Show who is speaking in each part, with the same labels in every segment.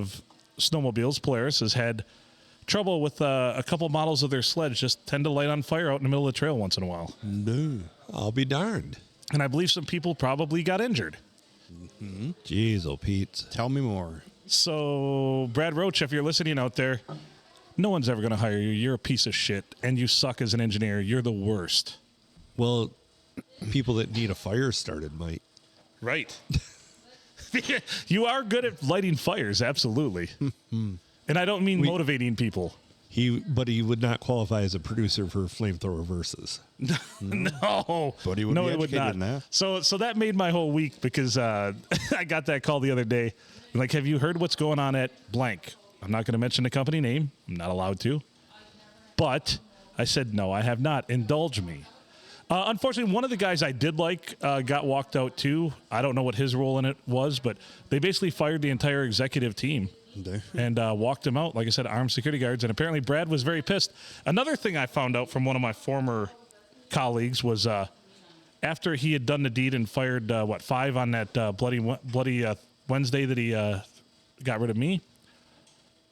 Speaker 1: of snowmobiles, Polaris, has had trouble with a couple models of their sleds just tend to light on fire out in the middle of the trail once in a while.
Speaker 2: No, I'll be darned.
Speaker 1: And I believe some people probably got injured.
Speaker 2: Mm-hmm. Jeez, oh, Pete.
Speaker 3: Tell me more.
Speaker 1: So, Brad Roach, if you're listening out there, no one's ever going to hire you. You're a piece of shit, and you suck as an engineer. You're the worst.
Speaker 2: Well, people that need a fire started might.
Speaker 1: Right. You are good at lighting fires, absolutely. And I don't mean motivating people.
Speaker 2: But he would not qualify as a producer for Flamethrower Versus.
Speaker 1: No.
Speaker 3: But he would be
Speaker 1: would not.
Speaker 3: in that.
Speaker 1: So that made my whole week because I got that call the other day. Like, have you heard what's going on at blank? I'm not going to mention the company name. I'm not allowed to. But I said, no, I have not. Indulge me. Unfortunately, one of the guys I did like got walked out too. I don't know what his role in it was, but they basically fired the entire executive team and walked him out. Like I said, armed security guards. And apparently Brad was very pissed. Another thing I found out from one of my former colleagues was after he had done the deed and fired, 5 on that bloody Wednesday that he got rid of me,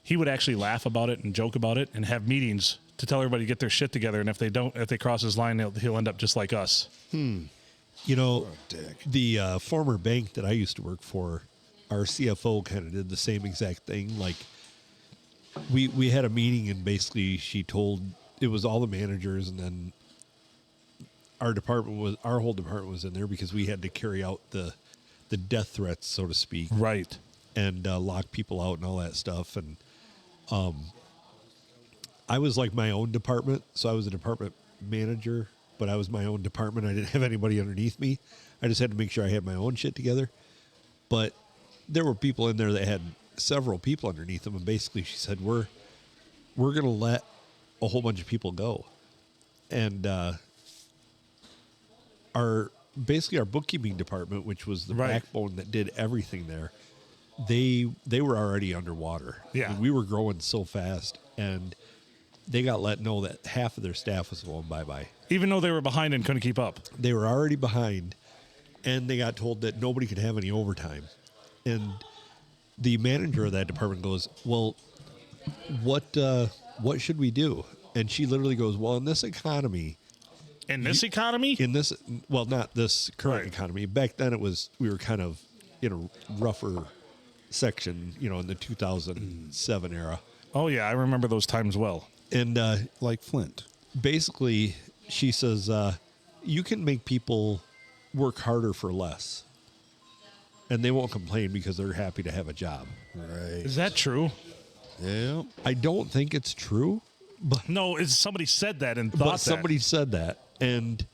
Speaker 1: he would actually laugh about it and joke about it and have meetings to tell everybody to get their shit together. And if they cross his line, he'll end up just like us.
Speaker 2: You know, the former bank that I used to work for, our CFO kind of did the same exact thing. Like, we had a meeting and basically she told, it was all the managers, and then our whole department was in there because we had to carry out the death threats, so to speak.
Speaker 1: Right.
Speaker 2: And lock people out and all that stuff. And I was like my own department, so I was a department manager, but I was my own department. I didn't have anybody underneath me. I just had to make sure I had my own shit together. But there were people in there that had several people underneath them, and basically she said, we're going to let a whole bunch of people go. And our bookkeeping department, which was the backbone that did everything there, they were already underwater.
Speaker 1: Yeah.
Speaker 2: And we were growing so fast, and they got let know that half of their staff was going bye-bye.
Speaker 1: Even though they were behind and couldn't keep up.
Speaker 2: They were already behind, and they got told that nobody could have any overtime. And the manager of that department goes, well, what should we do? And she literally goes, well, in this economy...
Speaker 1: In this economy?
Speaker 2: Well, not this current economy. Back then we were kind of in a rougher section, in the 2007 era.
Speaker 1: Oh, yeah, I remember those times well.
Speaker 2: And
Speaker 3: like Flint.
Speaker 2: Basically, she says, you can make people work harder for less. And they won't complain because they're happy to have a job.
Speaker 3: Right.
Speaker 1: Is that true?
Speaker 3: Yeah.
Speaker 2: I don't think it's true. But
Speaker 1: no, somebody said that and thought that.
Speaker 2: Somebody said that. And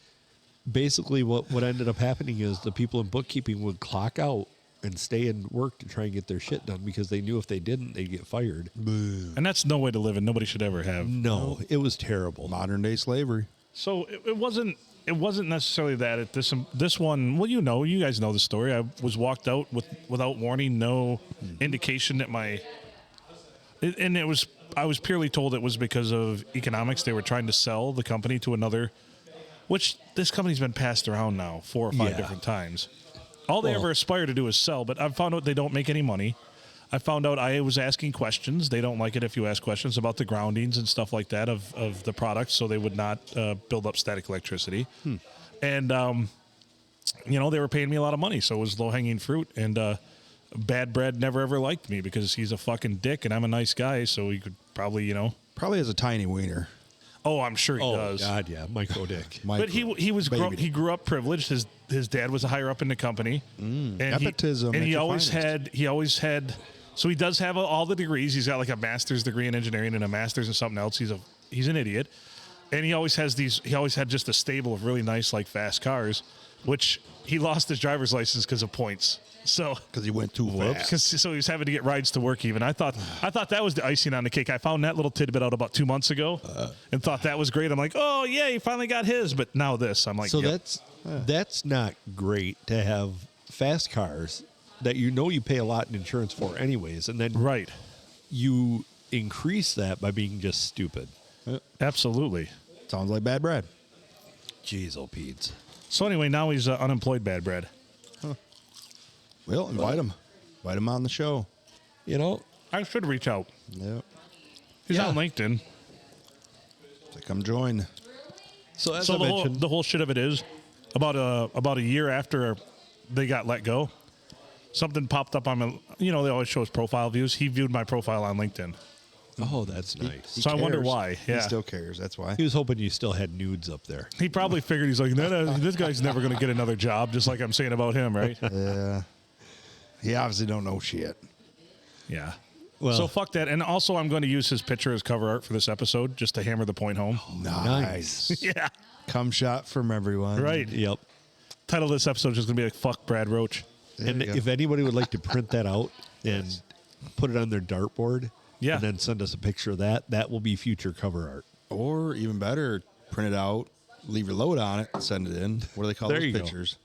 Speaker 2: basically what ended up happening is the people in bookkeeping would clock out and stay and work to try and get their shit done because they knew if they didn't, they'd get fired.
Speaker 1: And that's no way to live, and nobody should ever have.
Speaker 2: No, it was terrible.
Speaker 3: Modern day slavery.
Speaker 1: So it wasn't necessarily that at this one. Well, you guys know the story. I was walked out without warning, no indication that I was purely told it was because of economics. They were trying to sell the company to another, which this company's been passed around now 4 or 5 different times. All they ever aspire to do is sell, but I've found out they don't make any money. I found out I was asking questions. They don't like it if you ask questions about the groundings and stuff like that of the products, so they would not build up static electricity. And, they were paying me a lot of money, so it was low-hanging fruit. And Bad Bread never ever liked me because he's a fucking dick, and I'm a nice guy, so he could probably,
Speaker 3: Probably has a tiny wiener.
Speaker 1: Oh, I'm sure he does.
Speaker 2: Oh, God, yeah. Micro dick.
Speaker 1: But he grew up privileged. His dad was a higher up in the company. And
Speaker 3: Nepotism.
Speaker 1: He always had, so he does have all the degrees. He's got like a master's degree in engineering and a master's in something else. He's an idiot. And he always had just a stable of really nice, like, fast cars, which he lost his driver's license because of points. So
Speaker 3: because he went too fast.
Speaker 1: So he was having to get rides to work even. I thought that was the icing on the cake. I found that little tidbit out about 2 months ago and thought that was great. I'm like, oh yeah, he finally got his. But now this, I'm like,
Speaker 2: so that's not great to have fast cars that you pay a lot in insurance for anyways, and then you increase that by being just stupid.
Speaker 1: Absolutely.
Speaker 3: Sounds like Bad Bread.
Speaker 2: Jeez, oh Pete.
Speaker 1: So anyway, now he's unemployed Bad Bread.
Speaker 3: Well, invite him. Invite him on the show.
Speaker 1: I should reach out.
Speaker 3: Yep.
Speaker 1: He's
Speaker 2: Yeah.
Speaker 1: on LinkedIn.
Speaker 3: So come join.
Speaker 2: So as
Speaker 1: So
Speaker 2: I mentioned,
Speaker 1: the whole shit of it is about a year after they got let go, something popped up on my. They always show his profile views. He viewed my profile on LinkedIn.
Speaker 2: oh, that's nice.
Speaker 3: He
Speaker 1: So I wonder
Speaker 3: cares.
Speaker 1: why. Yeah.
Speaker 3: He still cares. That's why.
Speaker 2: He was hoping you still had nudes up there.
Speaker 1: He probably figured he's like, this guy's never going to get another job, just like I'm saying about him, right?
Speaker 3: Yeah. He obviously don't know shit.
Speaker 1: Yeah.
Speaker 2: Well-
Speaker 1: So fuck that. And also, I'm going to use his picture as cover art for this episode, just to hammer the point home.
Speaker 3: Nice.
Speaker 1: Yeah.
Speaker 3: Come shot from everyone.
Speaker 1: Right.
Speaker 2: Yep.
Speaker 1: Title of this episode is just going to be like, fuck Brad Roach.
Speaker 3: There
Speaker 2: And
Speaker 3: you go.
Speaker 2: if anybody would like to print that out and put it on their dartboard,
Speaker 1: Yeah.
Speaker 2: and then send us a picture of that, that will be future cover art.
Speaker 3: Or even better, print it out, leave your load on it, and send it in. What do they call
Speaker 2: There
Speaker 3: those
Speaker 2: you go.
Speaker 3: pictures?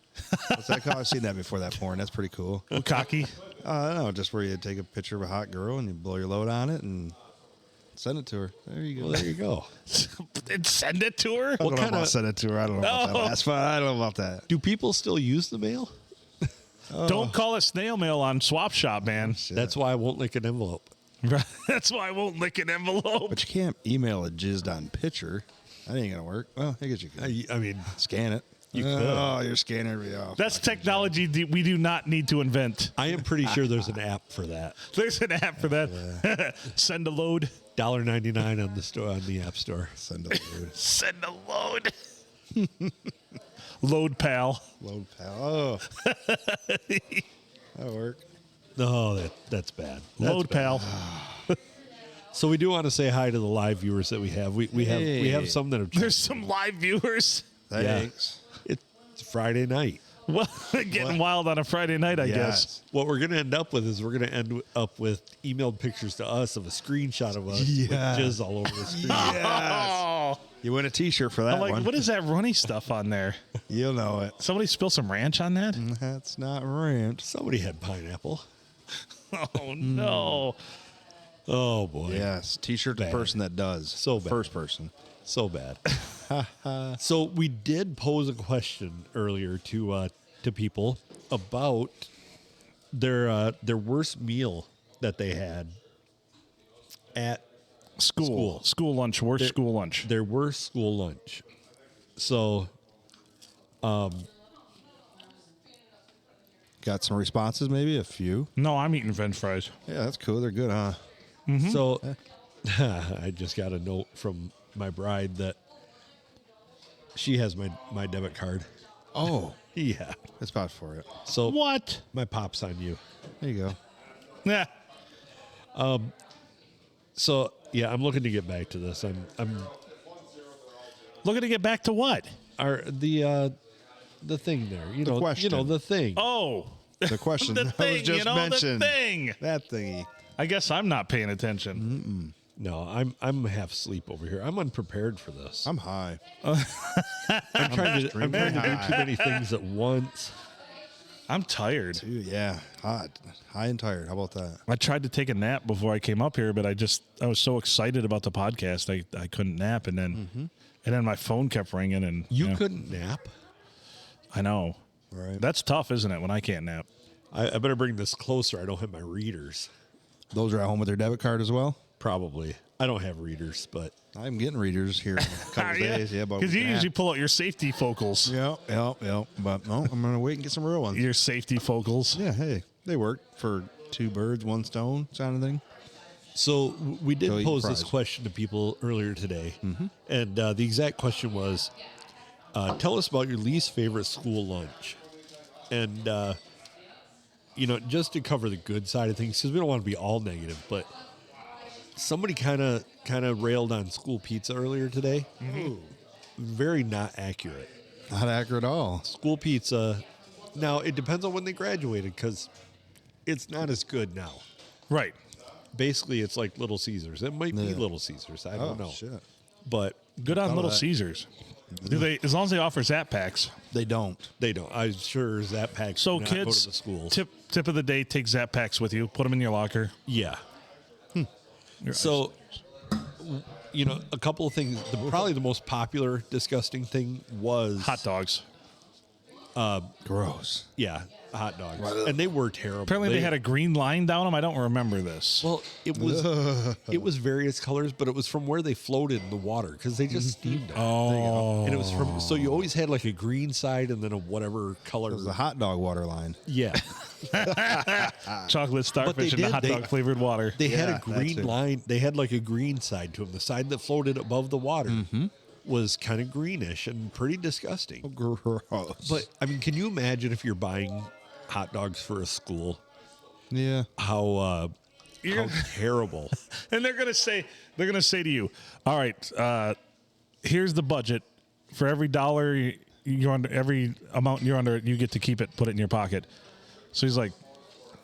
Speaker 3: What's that called? I've seen that before, that porn. That's pretty cool.
Speaker 1: Cocky.
Speaker 3: I don't know, just where you take a picture of a hot girl and you blow your load on it and send it to her. There you go.
Speaker 2: Well, there you go.
Speaker 1: And send it to her?
Speaker 3: I don't know
Speaker 2: kinda-
Speaker 3: about send it to her. I don't know about that last one. I don't know about that.
Speaker 2: Do people still use the mail?
Speaker 1: Don't call it snail mail on Swap Shop, man.
Speaker 3: Shit.
Speaker 2: That's why I won't lick an envelope.
Speaker 1: That's why I won't lick an envelope.
Speaker 3: But you can't email a jizzed on picture. That ain't gonna work. Well, I guess you can.
Speaker 2: I mean,
Speaker 3: Scan it.
Speaker 2: You could.
Speaker 3: Oh, you're scanning every off.
Speaker 1: That's technology we do not need to invent.
Speaker 2: I am pretty sure there's an app for that.
Speaker 1: There's an app for that. Send a load.
Speaker 2: $1.99 on the store on the app store.
Speaker 3: Send a load.
Speaker 1: Send a load. Load pal.
Speaker 3: Load pal. Oh. That'll work.
Speaker 2: No, that's bad. That's
Speaker 1: Load
Speaker 2: bad.
Speaker 1: pal.
Speaker 2: So we do want to say hi to the live viewers that we have. We have some that have.
Speaker 1: There's some live viewers.
Speaker 3: Thanks.
Speaker 2: It's Friday night.
Speaker 1: Well, getting wild on a Friday night, I guess.
Speaker 2: What we're going to end up with is we're going to end up with emailed pictures to us of a screenshot of us
Speaker 3: Yeah.
Speaker 2: with jizz all over the screen.
Speaker 1: Oh,
Speaker 3: You win a T-shirt for that
Speaker 1: I'm like,
Speaker 3: one.
Speaker 1: what is that runny stuff on there?
Speaker 3: You'll know it.
Speaker 1: Somebody spill some ranch on that?
Speaker 3: That's not ranch.
Speaker 2: Somebody had pineapple.
Speaker 1: Oh no!
Speaker 2: Oh boy.
Speaker 3: Yes, T-shirt to the
Speaker 2: Bad.
Speaker 3: person that does.
Speaker 2: So bad.
Speaker 3: First person.
Speaker 2: So bad. So we did pose a question earlier to people about their worst meal that they had at
Speaker 1: School lunch. Worst school lunch.
Speaker 2: their worst school lunch. So
Speaker 3: Got some responses, maybe a few.
Speaker 1: No, I'm eating French fries.
Speaker 3: Yeah, that's cool. They're good, huh?
Speaker 2: So I just got a note from my bride that she has my debit card.
Speaker 3: Oh,
Speaker 2: Yeah.
Speaker 3: that's about for it.
Speaker 2: So
Speaker 1: What?
Speaker 2: my pop's on you.
Speaker 3: There you go.
Speaker 1: Yeah.
Speaker 2: So yeah, I'm looking to get back to this. I'm
Speaker 1: Looking to get back to what?
Speaker 2: the thing there. You
Speaker 3: question.
Speaker 2: know the thing.
Speaker 1: Oh,
Speaker 3: The question
Speaker 1: the
Speaker 3: that
Speaker 1: thing.
Speaker 3: was just mentioned.
Speaker 1: The thing.
Speaker 3: That thingy.
Speaker 1: I guess I'm not paying attention.
Speaker 2: No, I'm half asleep over here. I'm unprepared for this.
Speaker 3: I'm high.
Speaker 2: I'm trying to do too many things at once.
Speaker 1: I'm tired.
Speaker 3: Dude, yeah, hot, high and tired. How about that?
Speaker 1: I tried to take a nap before I came up here, but I was so excited about the podcast, I couldn't nap, and then my phone kept ringing, and
Speaker 2: You couldn't nap.
Speaker 1: I know.
Speaker 3: Right.
Speaker 1: That's tough, isn't it? When I can't nap.
Speaker 2: I better bring this closer. I don't have my readers.
Speaker 3: Those are at home with their debit card as well.
Speaker 2: Probably. I don't have readers, but
Speaker 3: I'm getting readers here in a couple days. Yeah, but
Speaker 1: because you usually pull out your safety focals.
Speaker 3: Yep. But no, I'm gonna wait and get some real ones.
Speaker 1: Your safety focals.
Speaker 3: Yeah, hey, they work for two birds, one stone, kind of thing.
Speaker 2: so we did
Speaker 3: Go eat
Speaker 2: pose this
Speaker 3: fries.
Speaker 2: question to people earlier today, and the exact question was, tell us about your least favorite school lunch, and just to cover the good side of things, because we don't want to be all negative, but somebody kind of railed on school pizza earlier today. Very not accurate.
Speaker 3: Not accurate at all.
Speaker 2: School pizza. Now it depends on when they graduated, because it's not as good now.
Speaker 1: Right.
Speaker 2: Basically, it's like Little Caesars. It might be
Speaker 3: Yeah.
Speaker 2: Little Caesars. I don't know.
Speaker 3: Shit.
Speaker 2: But
Speaker 1: Good on
Speaker 3: Thought of
Speaker 1: Little
Speaker 3: that.
Speaker 1: Caesars. Do they? As long as they offer Zap packs.
Speaker 3: They don't.
Speaker 2: they don't. I'm sure Zap Packs
Speaker 1: So
Speaker 2: do not go
Speaker 1: kids,
Speaker 2: to the schools.
Speaker 1: tip of the day: take Zap packs with you. Put them in your locker.
Speaker 2: Yeah. So, a couple of things. Probably the most popular disgusting thing was
Speaker 1: Hot dogs.
Speaker 3: Gross.
Speaker 2: Yeah, hot dogs, and they were terrible.
Speaker 1: Apparently, they had a green line down them. I don't remember this.
Speaker 2: Well, it was various colors, but it was from where they floated in the water because they just steamed them.
Speaker 1: Oh.
Speaker 2: And it was from, so you always had like a green side and then a whatever color.
Speaker 3: It was the hot dog water line.
Speaker 2: Yeah.
Speaker 1: Chocolate starfish and the hot dog flavored water.
Speaker 2: They had
Speaker 3: Yeah,
Speaker 2: a green
Speaker 3: that too.
Speaker 2: line. They had like a green side to them. The side that floated above the water was kind of greenish and pretty disgusting.
Speaker 3: Gross.
Speaker 2: But I mean, can you imagine if you're buying hot dogs for a school?
Speaker 3: Yeah.
Speaker 2: How terrible.
Speaker 1: And they're gonna say to you, all right, here's the budget. For every dollar you're under, every amount you're under, you get to keep it, put it in your pocket. So he's like,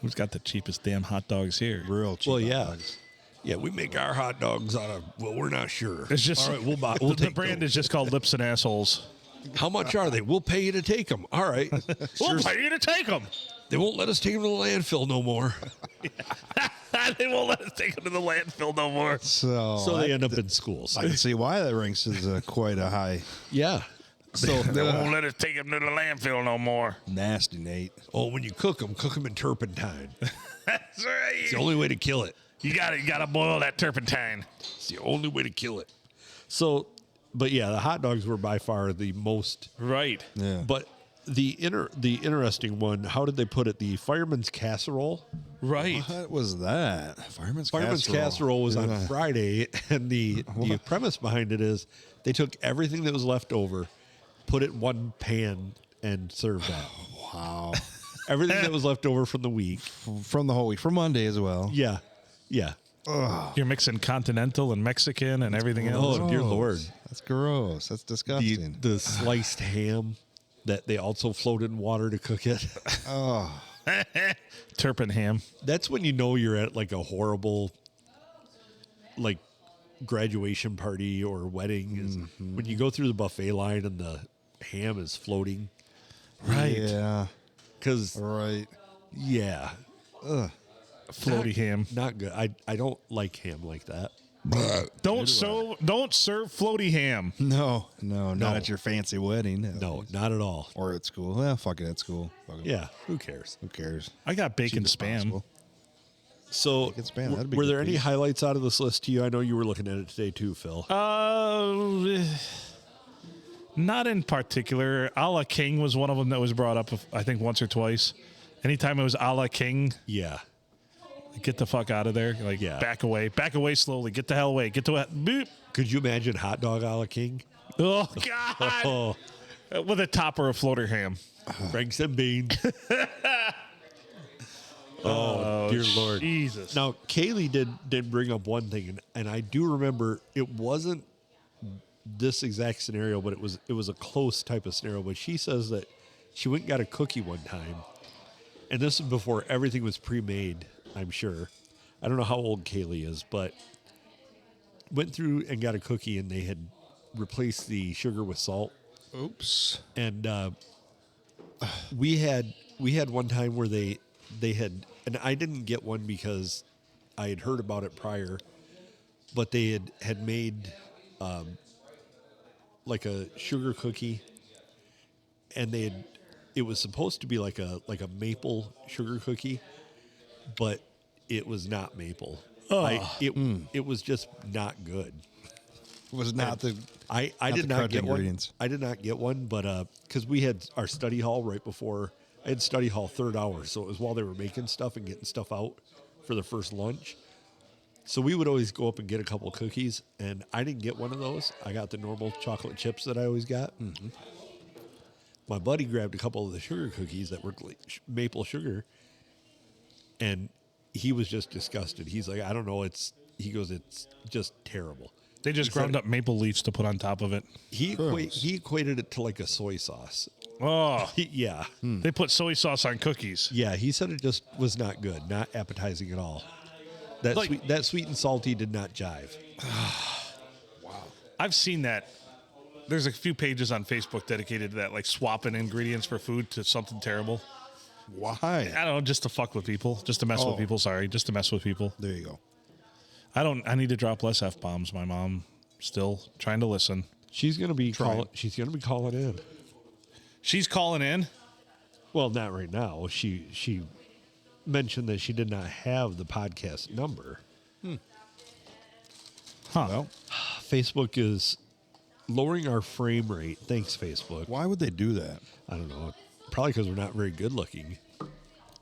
Speaker 1: who's got the cheapest damn hot dogs here?
Speaker 3: Real cheap.
Speaker 2: Well,
Speaker 3: hot
Speaker 2: yeah.
Speaker 3: dogs.
Speaker 2: Yeah, we make our hot dogs out of, well, we're not sure.
Speaker 1: It's just
Speaker 2: all right, we'll
Speaker 1: the
Speaker 2: take
Speaker 1: brand
Speaker 2: those.
Speaker 1: is just called Lips and Assholes.
Speaker 2: How much are they? We'll pay you to take them. All right.
Speaker 1: We'll pay you to take them.
Speaker 2: They won't let us take them to the landfill no more.
Speaker 1: They won't let us take them to the landfill no more.
Speaker 2: So they end up in schools.
Speaker 3: I can see why that ranks as quite a high.
Speaker 2: Yeah. So,
Speaker 1: They won't let us take them to the landfill no more.
Speaker 3: Nasty, Nate.
Speaker 2: when you cook them in turpentine.
Speaker 1: That's right.
Speaker 2: It's the only way to kill it.
Speaker 1: You gotta boil that turpentine.
Speaker 2: It's the only way to kill it. So, but yeah, the hot dogs were by far the most.
Speaker 1: Right.
Speaker 3: Yeah.
Speaker 2: But the interesting one, how did they put it? The fireman's casserole.
Speaker 1: Right.
Speaker 3: What was that? Fireman's
Speaker 2: Casserole was on
Speaker 3: Yeah.
Speaker 2: Friday, and the premise behind it is they took everything that was left over, put it in one pan, and served that.
Speaker 3: Wow.
Speaker 2: Everything that was left over from the week.
Speaker 3: From the whole week, from Monday as well.
Speaker 2: Yeah, yeah.
Speaker 1: You're mixing continental and Mexican and everything else.
Speaker 2: Oh, dear Lord.
Speaker 3: That's gross. That's disgusting.
Speaker 2: The sliced ham that they also floated in water to cook it.
Speaker 1: Turpin ham.
Speaker 2: That's when you know you're at like a horrible, like, graduation party or wedding. Is when you go through the buffet line and the ham is floating.
Speaker 1: Right.
Speaker 3: Yeah.
Speaker 2: Because,
Speaker 3: Right.
Speaker 2: yeah,
Speaker 1: Floaty ham.
Speaker 2: not good. I don't like ham like that.
Speaker 1: Don't serve floaty ham.
Speaker 3: No, not
Speaker 2: No.
Speaker 3: at your fancy wedding.
Speaker 2: No, not at all.
Speaker 3: Or at school. Well, fuck it, at school. Fuck it.
Speaker 2: Yeah, who cares?
Speaker 3: Who cares?
Speaker 1: I got bacon
Speaker 3: Cheap as
Speaker 1: spam.
Speaker 3: possible.
Speaker 2: So,
Speaker 3: Bacon spam, that'd be
Speaker 2: were
Speaker 3: good
Speaker 2: there any
Speaker 3: piece.
Speaker 2: highlights out of this list to you? I know you were looking at it today too, Phil.
Speaker 1: Not in particular. A la King was one of them that was brought up, I think, once or twice. Anytime it was a la King,
Speaker 2: Yeah.
Speaker 1: get the fuck out of there. Like,
Speaker 2: Yeah.
Speaker 1: back away slowly. Get the hell away. Get to boop.
Speaker 2: Could you imagine hot dog a la King?
Speaker 1: Oh, God.
Speaker 2: Oh,
Speaker 1: With a topper of floater ham.
Speaker 2: Franks and beans. Oh, dear Lord.
Speaker 1: Jesus.
Speaker 2: Now, Kaylee did bring up one thing, and I do remember it wasn't this exact scenario, but it was a close type of scenario. But she says that she went and got a cookie one time, and this is before everything was pre-made, I'm sure. I don't know how old Kaylee is, but went through and got a cookie, and they had replaced the sugar with salt.
Speaker 3: Oops.
Speaker 2: And we had one time where they had, and I didn't get one because I had heard about it prior, but they had made like a sugar cookie, and it was supposed to be like a maple sugar cookie, but it was not maple. It was just not good.
Speaker 3: Was not the.
Speaker 2: I
Speaker 3: Not
Speaker 2: did
Speaker 3: the
Speaker 2: not
Speaker 3: correct
Speaker 2: get one.
Speaker 3: ingredients.
Speaker 2: I did not get one, but because we had our study hall right before, I had study hall third hour, so it was while they were making stuff and getting stuff out for the first lunch. So we would always go up and get a couple cookies, and I didn't get one of those. I got the normal chocolate chips that I always got. Mm-hmm. My buddy grabbed a couple of the sugar cookies that were maple sugar, and he was just disgusted. He's like, I don't know. He goes, it's just terrible.
Speaker 1: They just ground up maple leaves to put on top of it.
Speaker 2: He equated it to like a soy sauce.
Speaker 1: Oh,
Speaker 2: Yeah.
Speaker 1: they put soy sauce on cookies.
Speaker 2: Yeah, he said it just was not good, not appetizing at all. That sweet and salty did not jive.
Speaker 1: I've seen that. There's a few pages on Facebook dedicated to that, like swapping ingredients for food to something terrible.
Speaker 3: Why?
Speaker 1: I don't know, just to fuck with people, just to mess with people. Sorry, just to mess with people.
Speaker 3: There you go.
Speaker 1: I need to drop less F-bombs. My mom still trying to listen.
Speaker 2: She's gonna be calling in.
Speaker 1: She's calling in.
Speaker 2: Well, not right now. She mentioned that she did not have the podcast number.
Speaker 1: Huh.
Speaker 3: Well,
Speaker 2: Facebook is lowering our frame rate. Thanks, Facebook.
Speaker 3: why would they do that?
Speaker 2: I don't know. Probably because we're not very good looking.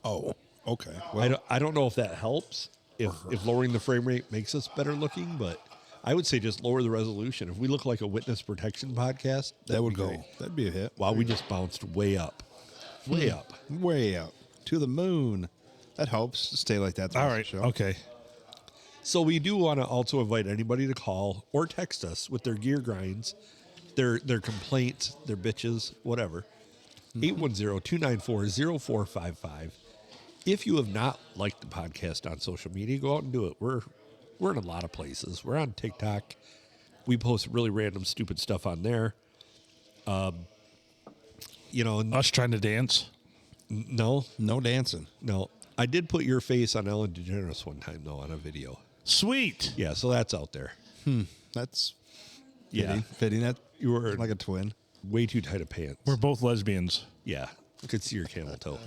Speaker 3: Oh, okay. Well,
Speaker 2: I don't know if that helps. If lowering the frame rate makes us better looking, but I would say just lower the resolution. If we look like a witness protection podcast,
Speaker 3: that would
Speaker 2: be
Speaker 3: go.
Speaker 2: great.
Speaker 3: That'd be a hit.
Speaker 2: Wow, we just bounced way up. Way up.
Speaker 3: Way out to the moon. That helps. Stay like that. the
Speaker 1: All
Speaker 3: rest of
Speaker 1: right.
Speaker 3: the show.
Speaker 1: Okay.
Speaker 2: So we do want to also invite anybody to call or text us with their gear grinds, their complaints, their bitches, whatever. 810-294-0455. If you have not liked the podcast on social media, go out and do it. We're in a lot of places. We're on TikTok. We post really random, stupid stuff on there.
Speaker 1: Us trying to dance.
Speaker 2: No.
Speaker 3: No dancing.
Speaker 2: I did put your face on Ellen DeGeneres one time, though, on a video.
Speaker 1: Sweet.
Speaker 2: Yeah, so that's out there.
Speaker 3: That's
Speaker 2: Yeah.
Speaker 3: fitting. That
Speaker 2: You were
Speaker 3: like a twin.
Speaker 2: way too tight of pants.
Speaker 1: We're both lesbians.
Speaker 2: Yeah, I could see your camel toe.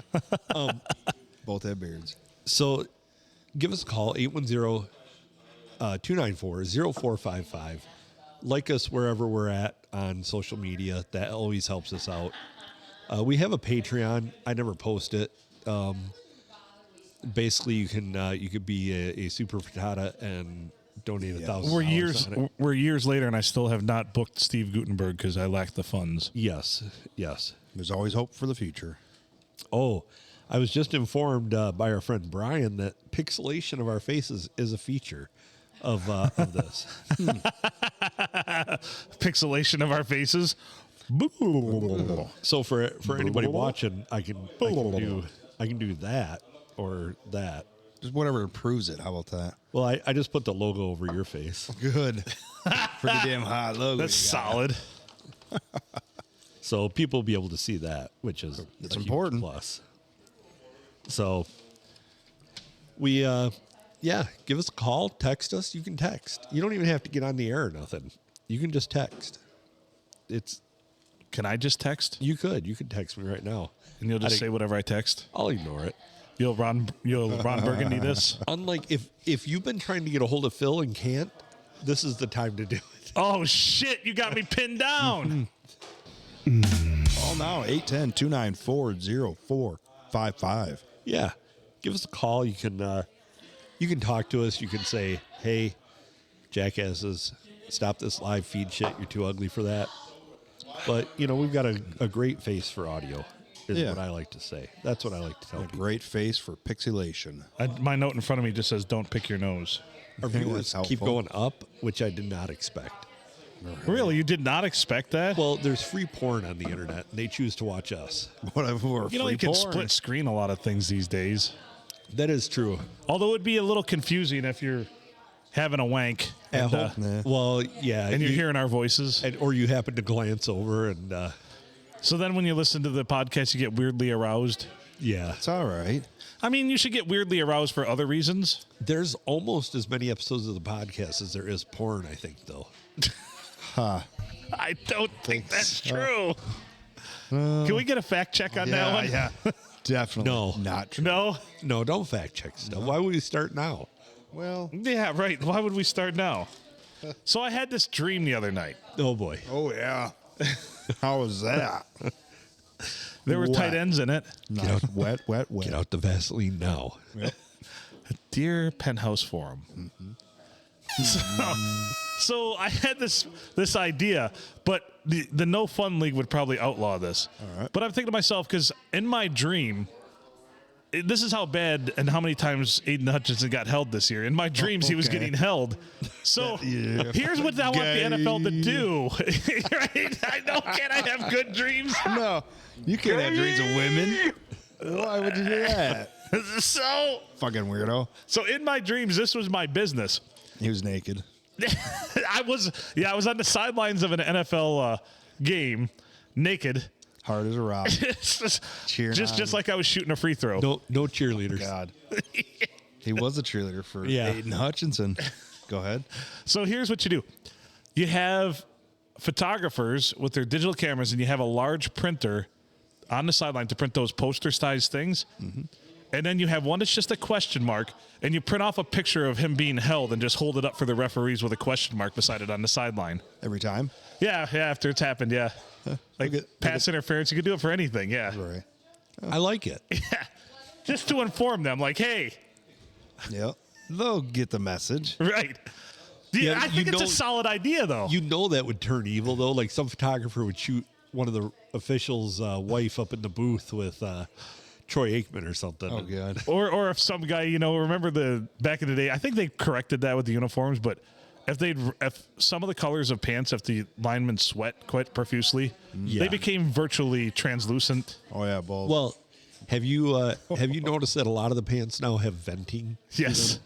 Speaker 3: Both have beards.
Speaker 2: So give us a call, 810-294-0455. Like us wherever we're at on social media. That always helps us out. We have a Patreon. I never post it. Basically, you could be a super frittata and donate $1,000. on it.
Speaker 1: We're years later, and I still have not booked Steve Gutenberg because I lack the funds.
Speaker 2: Yes.
Speaker 3: There's always hope for the future.
Speaker 2: Oh, I was just informed by our friend Brian that pixelation of our faces is a feature of this.
Speaker 1: Pixelation of our faces.
Speaker 2: So for anybody watching, I can do that or that.
Speaker 3: Just whatever improves it. How about that?
Speaker 2: Well, I just put the logo over your face,
Speaker 3: Good. Pretty damn hot logo.
Speaker 1: That's
Speaker 3: you got.
Speaker 1: solid.
Speaker 2: so people will be able to see that, which is
Speaker 3: It's
Speaker 2: a huge
Speaker 3: important.
Speaker 2: plus. So we give us a call, text us. You can text. You don't even have to get on the air or nothing. You can just text.
Speaker 1: Can I just text?
Speaker 2: You could text me right now,
Speaker 1: And you'll just say whatever I text?
Speaker 2: I'll ignore it.
Speaker 1: You'll Ron Burgundy this?
Speaker 2: Unlike if you've been trying to get a hold of Phil and can't, this is the time to do it.
Speaker 1: Oh, shit. You got me pinned down.
Speaker 3: Call now, 810-294-0455.
Speaker 2: Yeah, give us a call. You can talk to us. You can say, "Hey, jackasses, stop this live feed shit. You're too ugly for that." But we've got a great face for audio. Is
Speaker 3: Yeah.
Speaker 2: what I like to say. That's what I like to tell
Speaker 3: A
Speaker 2: people.
Speaker 3: great face for pixelation.
Speaker 1: My note in front of me just says, don't pick your nose.
Speaker 2: Our viewers
Speaker 3: That's
Speaker 2: keep
Speaker 3: helpful.
Speaker 2: going up, which I did not expect.
Speaker 1: Really? You did not expect that?
Speaker 2: Well, there's free porn on the internet, and they choose to watch us.
Speaker 3: Whatever.
Speaker 1: you
Speaker 3: free
Speaker 1: can
Speaker 3: porn.
Speaker 1: split screen a lot of things these days.
Speaker 2: That is true.
Speaker 1: Although it would be a little confusing if you're having a wank and,
Speaker 3: Nah.
Speaker 2: Well, yeah,
Speaker 1: and you're hearing our voices.
Speaker 2: or you happen to glance over, and
Speaker 1: So then when you listen to the podcast, you get weirdly aroused.
Speaker 2: yeah,
Speaker 3: It's all right.
Speaker 1: I mean, you should get weirdly aroused for other reasons.
Speaker 2: there's almost as many episodes of the podcast as there is porn. I think, though.
Speaker 1: I don't think that's true. Can we get a fact check on that one?
Speaker 3: Yeah. Definitely.
Speaker 2: No.
Speaker 3: Not true.
Speaker 1: No?
Speaker 2: No, don't fact check stuff. Why would we start now?
Speaker 3: Well,
Speaker 1: Yeah, right. Why would we start now? So I had this dream the other night.
Speaker 2: Oh boy.
Speaker 3: oh, yeah. How was that?
Speaker 1: There were tight
Speaker 3: What?
Speaker 1: ends in it.
Speaker 3: Nice. Wet.
Speaker 2: Get out the Vaseline now.
Speaker 1: Dear Penthouse Forum. So I had this idea, but the No Fun League would probably outlaw this.
Speaker 3: All right.
Speaker 1: But I'm thinking to myself, because in my dream, this is how bad and how many times Aiden Hutchinson got held this year. In my dreams, he was
Speaker 3: okay.
Speaker 1: getting held. So
Speaker 3: Yeah.
Speaker 1: here's what I want the
Speaker 3: Gay.
Speaker 1: NFL to do. Right? I know. Can't I have good dreams?
Speaker 3: No. You can't have dreams of women. Why would you do that?
Speaker 1: So
Speaker 3: Fucking weirdo.
Speaker 1: in my dreams, this was my business.
Speaker 3: He was naked.
Speaker 1: I was on the sidelines of an NFL game, naked.
Speaker 3: Hard as a rock. Cheering
Speaker 1: just
Speaker 3: on.
Speaker 1: like I was shooting a free throw.
Speaker 2: No cheerleaders.
Speaker 3: God. He was a cheerleader for
Speaker 2: Yeah.
Speaker 3: Aiden Hutchinson. Go ahead.
Speaker 1: So here's what you do. You have photographers with their digital cameras, and you have a large printer on the sideline to print those poster-sized things. And then you have one that's just a question mark, and you print off a picture of him being held and just hold it up for the referees with a question mark beside it on the sideline.
Speaker 3: Every time?
Speaker 1: Yeah, after it's happened, yeah. Like pass interference, you could do it for anything, yeah.
Speaker 3: Right.
Speaker 2: I like it.
Speaker 1: Yeah. Just to inform them, like, hey.
Speaker 3: Yep. They'll get the message.
Speaker 1: Right. Yeah, I think it's a solid idea, though.
Speaker 2: You know that would turn evil, though. Like some photographer would shoot one of the officials' wife up in the booth with Troy Aikman or something.
Speaker 3: Oh, God.
Speaker 1: Or if some guy, remember back in the day, I think they corrected that with the uniforms, but if some of the colors of pants, if the linemen sweat quite profusely, they became virtually translucent.
Speaker 3: Oh, yeah, balls.
Speaker 2: Well, have you noticed that a lot of the pants now have venting?
Speaker 1: Yes.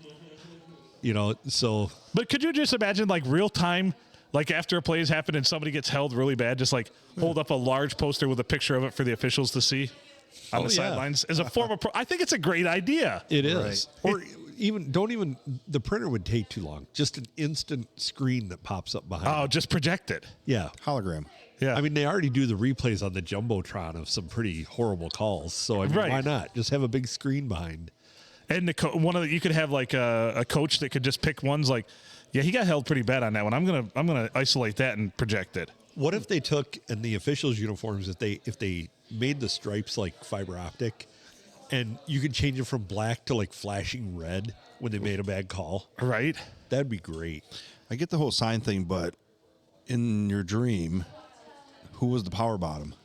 Speaker 2: So.
Speaker 1: But could you just imagine, like, real time, like after a play has happened and somebody gets held really bad, just like hold up a large poster with a picture of it for the officials to see on the sidelines as a form of I think it's a great idea.
Speaker 2: It is. Right. Or the printer would take too long. Just an instant screen that pops up behind.
Speaker 1: Oh, just project it.
Speaker 2: Yeah.
Speaker 3: Hologram.
Speaker 1: Yeah.
Speaker 2: I mean, they already do the replays on the Jumbotron of some pretty horrible calls. So, why not? Just have a big screen behind.
Speaker 1: And you could have like a coach that could just pick ones like, yeah, he got held pretty bad on that one. I'm gonna isolate that and project it.
Speaker 2: What if they took in the officials' uniforms if they made the stripes like fiber optic, and you could change it from black to like flashing red when they made a bad call?
Speaker 1: Right.
Speaker 2: That'd be great.
Speaker 3: I get the whole sign thing, but in your dream, who was the power bottom?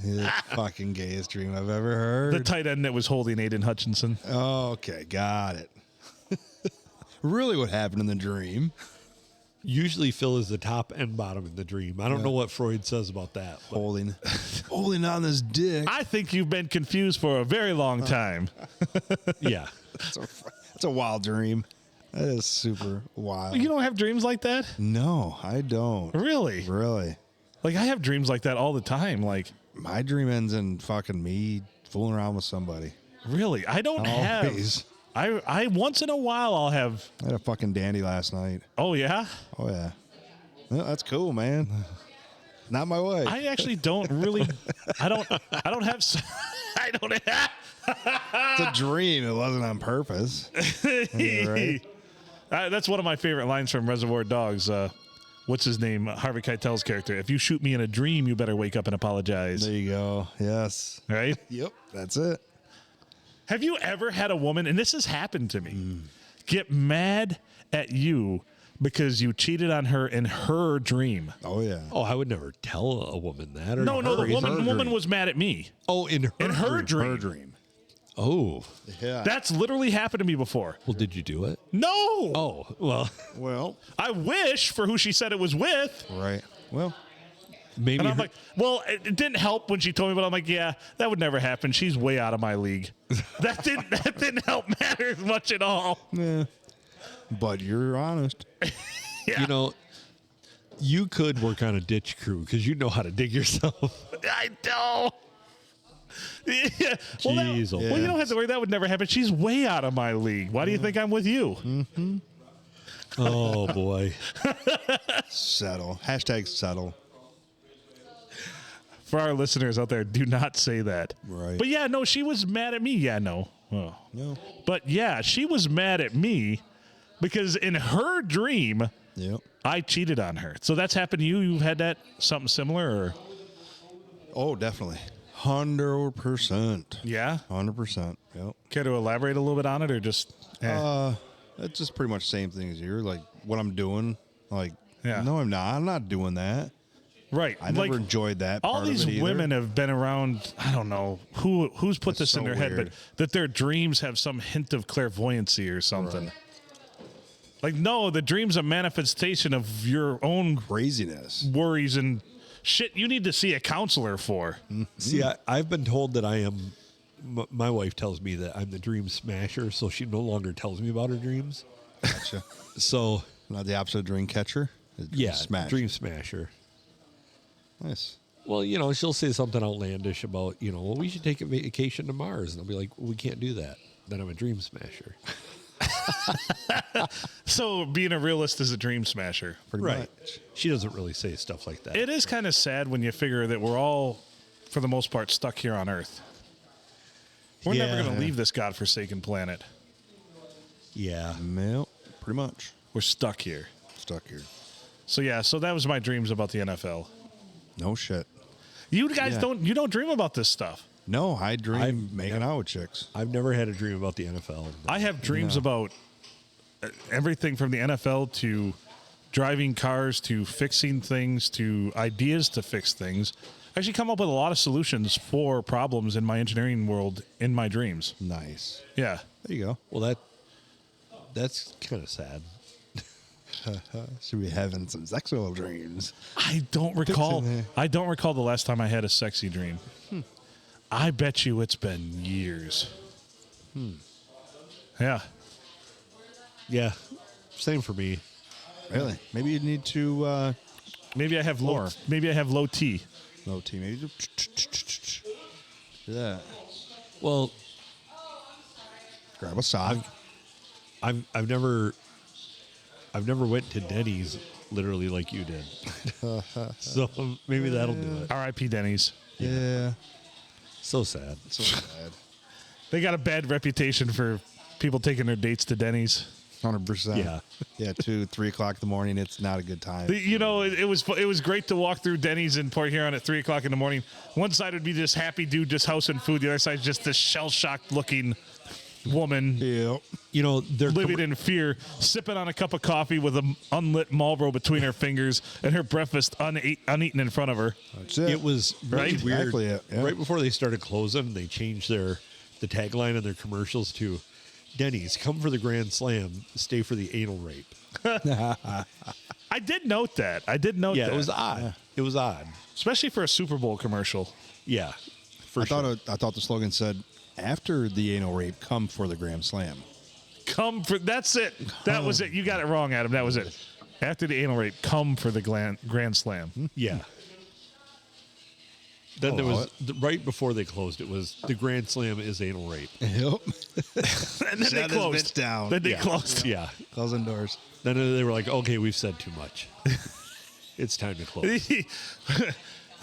Speaker 3: The fucking gayest dream I've ever heard.
Speaker 1: The tight end that was holding Aiden Hutchinson.
Speaker 3: Oh, okay, got it. Really what happened in the dream.
Speaker 2: Usually Phil is the top and bottom in the dream. I don't know what Freud says about that.
Speaker 3: Holding on this dick.
Speaker 1: I think you've been confused for a very long time.
Speaker 2: Yeah.
Speaker 3: That's a wild dream. That is super wild.
Speaker 1: You don't have dreams like that?
Speaker 3: No, I don't.
Speaker 1: Really?
Speaker 3: Really?
Speaker 1: Like, I have dreams like that all the time. Like,
Speaker 3: my dream ends in fucking me fooling around with somebody.
Speaker 1: Really? I don't
Speaker 3: Always.
Speaker 1: have. I once in a while I'll have.
Speaker 3: I had a fucking dandy last night.
Speaker 1: Oh, yeah?
Speaker 3: Oh, yeah. Well, that's cool, man. Not my way.
Speaker 1: I actually don't really. I don't have. I don't have.
Speaker 3: It's a dream. It wasn't on purpose. Right?
Speaker 1: That's one of my favorite lines from Reservoir Dogs. What's his name? Harvey Keitel's character. If you shoot me in a dream, you better wake up and apologize.
Speaker 3: There you go. Yes.
Speaker 1: Right?
Speaker 3: Yep. That's it.
Speaker 1: Have you ever had a woman, and this has happened to me, get mad at you because you cheated on her in her dream?
Speaker 3: Oh, yeah.
Speaker 2: Oh, I would never tell a woman that.
Speaker 1: No, the woman was mad at me.
Speaker 2: Oh, in her dream.
Speaker 3: Her dream.
Speaker 2: Oh.
Speaker 3: Yeah.
Speaker 1: That's literally happened to me before.
Speaker 2: Well, did you do it?
Speaker 1: No.
Speaker 2: Oh, well.
Speaker 3: Well.
Speaker 1: I wish for who she said it was with.
Speaker 3: Right. Well.
Speaker 2: Maybe.
Speaker 1: And I'm like, well, it didn't help when she told me, but I'm like, yeah, that would never happen. She's way out of my league. That didn't help matters much at all.
Speaker 3: Yeah. But you're honest.
Speaker 1: Yeah.
Speaker 2: You could work on a ditch crew because you know how to dig yourself.
Speaker 1: I know. Yeah.
Speaker 2: Jeez,
Speaker 1: well, you don't have to worry. That would never happen. She's way out of my league. Why do you think I'm with you?
Speaker 3: Mm-hmm.
Speaker 2: Oh, boy.
Speaker 3: Settle. Hashtag settle.
Speaker 1: For our listeners out there, do not say that.
Speaker 3: Right.
Speaker 1: But yeah, no, she was mad at me. Yeah, no. Oh.
Speaker 3: No.
Speaker 1: But yeah, she was mad at me because in her dream,
Speaker 3: Yep.
Speaker 1: I cheated on her. So that's happened to you? You've had that? Something similar? Or?
Speaker 3: Oh, definitely. 100%.
Speaker 1: Yeah?
Speaker 3: 100%. Yep.
Speaker 1: Care to elaborate a little bit on it or just?
Speaker 3: It's just pretty much the same thing as you. Like what I'm doing. Like,
Speaker 1: Yeah.
Speaker 3: no, I'm not. I'm not doing that.
Speaker 1: Right.
Speaker 3: I never enjoyed that part
Speaker 1: all these
Speaker 3: of it either.
Speaker 1: women have been around, I don't know who's put
Speaker 3: That's
Speaker 1: this in
Speaker 3: so
Speaker 1: their head,
Speaker 3: weird.
Speaker 1: but that their dreams have some hint of clairvoyancy or something.
Speaker 3: Right.
Speaker 1: Like, no, the dream's a manifestation of your own
Speaker 3: Craziness.
Speaker 1: worries and shit you need to see a counselor for.
Speaker 2: See, I've been told that I am. My wife tells me that I'm the dream smasher, so she no longer tells me about her dreams.
Speaker 3: Gotcha.
Speaker 2: So,
Speaker 3: Not the opposite of dream catcher?
Speaker 2: yeah,
Speaker 3: Smash.
Speaker 2: dream smasher.
Speaker 3: Nice.
Speaker 2: Well, she'll say something outlandish about, well, we should take a vacation to Mars. And I'll be like, well, we can't do that. Then I'm a dream smasher.
Speaker 1: So being a realist is a dream smasher.
Speaker 3: Pretty
Speaker 2: Right.
Speaker 3: much.
Speaker 2: She doesn't really say stuff like that.
Speaker 1: It is kind of sad when you figure that we're all, for the most part, stuck here on Earth. We're never
Speaker 2: Yeah.
Speaker 1: going to leave this godforsaken planet.
Speaker 2: Yeah.
Speaker 3: Well, pretty much.
Speaker 1: We're stuck here.
Speaker 3: Stuck here.
Speaker 1: So yeah, so that was my dreams about the NFL.
Speaker 3: No shit.
Speaker 1: You guys
Speaker 3: Yeah.
Speaker 1: don't dream about this stuff.
Speaker 3: No, I dream
Speaker 2: I've
Speaker 3: making out with chicks.
Speaker 2: I've never had a dream about the NFL.
Speaker 1: I have dreams about everything from the NFL to driving cars to fixing things to ideas to fix things. I actually come up with a lot of solutions for problems in my engineering world in my dreams.
Speaker 3: Nice.
Speaker 1: Yeah.
Speaker 3: There you go.
Speaker 2: Well, that's kind of sad.
Speaker 3: Should be having some sexual dreams.
Speaker 1: I don't recall.
Speaker 3: there.
Speaker 1: I don't recall the last time I had a sexy dream. I bet you it's been years. Yeah.
Speaker 2: Yeah. Same for me.
Speaker 3: Really? Maybe you need to
Speaker 1: Maybe I have low.
Speaker 3: More.
Speaker 1: Maybe I have low T.
Speaker 3: low T. Maybe do that.
Speaker 2: Well,
Speaker 3: Grab a sock.
Speaker 2: I've never went to Denny's literally like you did. So maybe that'll do it.
Speaker 1: R.I.P. Denny's.
Speaker 3: Yeah.
Speaker 2: So sad.
Speaker 3: So sad.
Speaker 1: They got a bad reputation for people taking their dates to Denny's.
Speaker 3: 100%.
Speaker 2: Yeah.
Speaker 3: Yeah. 2, 3 o'clock in the morning. It's not a good time.
Speaker 1: You know, it was great to walk through Denny's in Port Huron at 3 o'clock in the morning. One side would be this happy dude just housing food. The other side is just this shell-shocked looking woman
Speaker 3: Yeah.
Speaker 2: You know, they're
Speaker 1: living in fear, sipping on a cup of coffee with an unlit Marlboro between her fingers and her breakfast uneaten in front of her.
Speaker 3: That's it.
Speaker 2: It was really
Speaker 1: Right?
Speaker 2: weird.
Speaker 3: Exactly it, yeah.
Speaker 2: Right before they started closing, they changed the tagline on their commercials to Denny's, come for the Grand Slam, stay for the anal rape.
Speaker 1: I did note that.
Speaker 2: Yeah,
Speaker 1: that.
Speaker 2: it was odd.
Speaker 3: Yeah.
Speaker 2: It was odd.
Speaker 1: Especially for a Super Bowl commercial.
Speaker 2: Yeah. For
Speaker 3: I
Speaker 2: sure.
Speaker 3: thought the slogan said, "After the anal rape, come for the Grand Slam."
Speaker 1: That's it. That was it. You got it wrong, Adam. That was it. After the anal rape, come for the Grand Slam.
Speaker 2: Yeah. Then there
Speaker 3: Oh,
Speaker 2: was right before they closed. It was the Grand Slam is anal rape.
Speaker 3: Yep.
Speaker 1: And then
Speaker 3: Shut
Speaker 1: they
Speaker 3: this
Speaker 1: closed.
Speaker 3: bitch down.
Speaker 1: Then they
Speaker 2: Yeah.
Speaker 1: closed.
Speaker 2: Yeah.
Speaker 3: Closing doors.
Speaker 2: Then they were like, okay, we've said too much. It's time to close.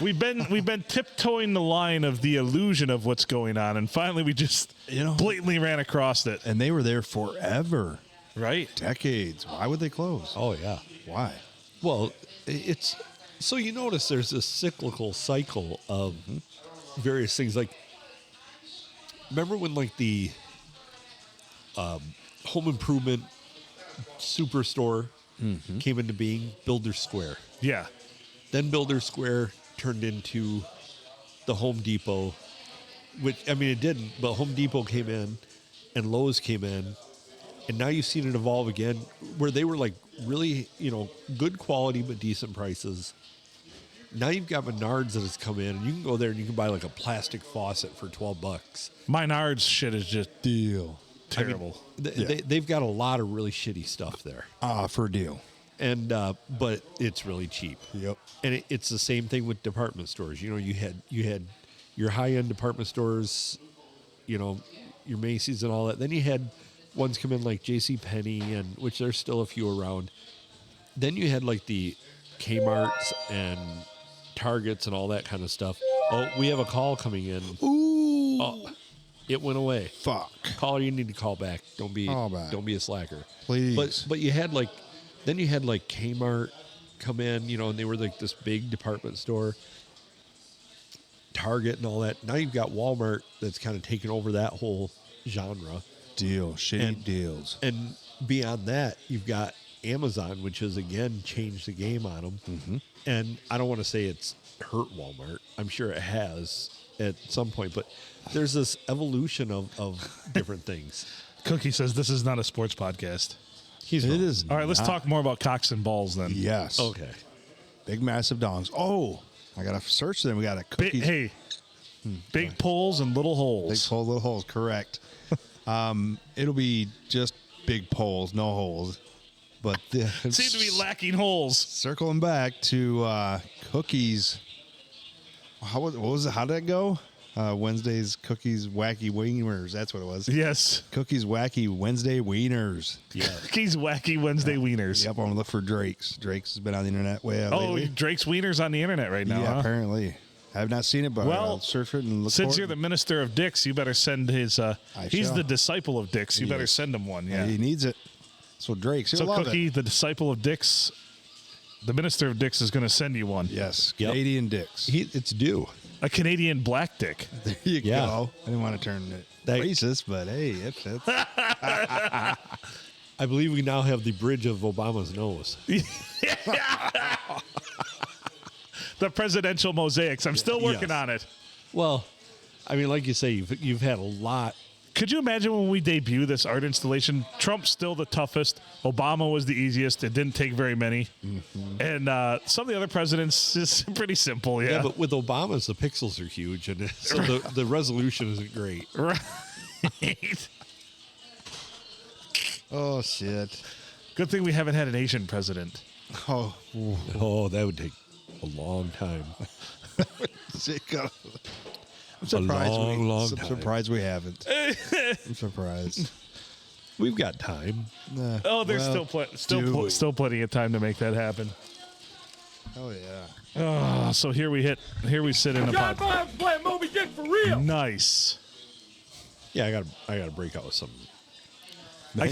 Speaker 1: We've been tiptoeing the line of the illusion of what's going on, and finally we just blatantly ran across it.
Speaker 3: And they were there forever,
Speaker 1: Right?
Speaker 3: decades. Why would they close?
Speaker 2: Oh yeah.
Speaker 3: Why?
Speaker 2: Well, it's so you notice there's a cyclical cycle of various things. Like, remember when like the home improvement superstore came into being, Builder Square.
Speaker 1: Yeah.
Speaker 2: Then Builder Square turned into the Home Depot, which, I mean, it didn't, but Home Depot came in and Lowe's came in. And now you've seen it evolve again where they were like really, good quality but decent prices. Now you've got Menards that has come in and you can go there and you can buy like a plastic faucet for $12.
Speaker 1: Menards shit is just
Speaker 3: Deal.
Speaker 1: terrible.
Speaker 2: They've got a lot of really shitty stuff there.
Speaker 3: For a deal.
Speaker 2: And but it's really cheap.
Speaker 3: Yep.
Speaker 2: And it's the same thing with department stores. You had your high end department stores, your Macy's and all that. Then you had ones come in like J.C. Penney, and which there's still a few around. Then you had like the Kmart's and Targets and all that kind of stuff. Oh, we have a call coming in.
Speaker 3: Ooh.
Speaker 2: Oh, it went away.
Speaker 3: Fuck.
Speaker 2: Caller, you need to call back. Don't be a slacker.
Speaker 3: Please.
Speaker 2: But you had like Kmart come in, and they were like this big department store. Target and all that. Now you've got Walmart that's kind of taken over that whole genre.
Speaker 3: Deal. Shitty deals.
Speaker 2: And beyond that, you've got Amazon, which has again changed the game on them. Mm-hmm. And I don't want to say it's hurt Walmart. I'm sure it has at some point, but there's this evolution of different things.
Speaker 1: Cookie says this is not a sports podcast.
Speaker 3: It is.
Speaker 1: All right, let's
Speaker 3: not.
Speaker 1: talk more about cocks and balls then.
Speaker 3: Yes.
Speaker 2: Okay.
Speaker 3: Big, massive dongs. Oh, I got to search them. We got a cookie.
Speaker 1: Hey, big poles and little holes.
Speaker 3: Big hole, little holes. Correct. It'll be just big poles, no holes. But
Speaker 1: Seem to be lacking holes.
Speaker 3: circling back to cookies. What was it? How did that go? Wednesday's Cookies Wacky Wieners. That's what it was.
Speaker 1: Yes.
Speaker 3: Cookies Wacky Wednesday Wieners.
Speaker 2: Yeah.
Speaker 1: Cookies Wacky Wednesday Wieners.
Speaker 3: Yep, I'm going to look for Drake's. Drake's has been on the internet lately.
Speaker 1: Drake's Wieners on the internet right now,
Speaker 3: Yeah,
Speaker 1: huh?
Speaker 3: apparently. I have not seen it, but
Speaker 1: Well,
Speaker 3: I'll search for it and look
Speaker 1: Since
Speaker 3: for
Speaker 1: you're
Speaker 3: it.
Speaker 1: the minister of Dick's, you better send his. He's
Speaker 3: shall.
Speaker 1: the disciple of Dick's. You better
Speaker 3: Yes.
Speaker 1: send him one. Yeah.
Speaker 3: He needs it. So Drake's. He'll
Speaker 1: So
Speaker 3: love
Speaker 1: Cookie,
Speaker 3: it.
Speaker 1: the disciple of Dick's, the minister of Dick's is going to send you one.
Speaker 3: Yes,
Speaker 2: Yep.
Speaker 3: Canadian Dicks.
Speaker 2: It's due.
Speaker 1: A Canadian black dick.
Speaker 3: There you
Speaker 2: Yeah.
Speaker 3: go. I didn't want to turn it
Speaker 2: That-
Speaker 3: racist, but hey, it's
Speaker 2: I believe we now have the bridge of Obama's nose.
Speaker 1: The presidential mosaics. I'm still working
Speaker 2: Yes.
Speaker 1: on it.
Speaker 2: Well, I mean, like you say, you've had a lot.
Speaker 1: Could you imagine when we debut this art installation? Trump's still the toughest. Obama was the easiest. It didn't take very many. And some of the other presidents is pretty simple.
Speaker 2: Yeah,
Speaker 1: Yeah.
Speaker 2: but with Obama's, the pixels are huge, and so the resolution isn't great.
Speaker 1: Right.
Speaker 3: oh shit.
Speaker 1: Good thing we haven't had an Asian president.
Speaker 3: Oh,
Speaker 2: Oh, that would take a long time.
Speaker 3: Jacob. I'm
Speaker 2: long
Speaker 3: I'm
Speaker 2: time.
Speaker 3: surprised we haven't. I'm surprised.
Speaker 2: We've got time.
Speaker 3: Nah,
Speaker 1: Oh, there's
Speaker 3: well,
Speaker 1: still plenty of time to make that happen.
Speaker 3: Oh yeah.
Speaker 1: So here we sit in a
Speaker 4: John
Speaker 1: pod.
Speaker 4: Bob's playing Moby Dick for real.
Speaker 1: Nice.
Speaker 2: Yeah, I got to break out with some
Speaker 3: you.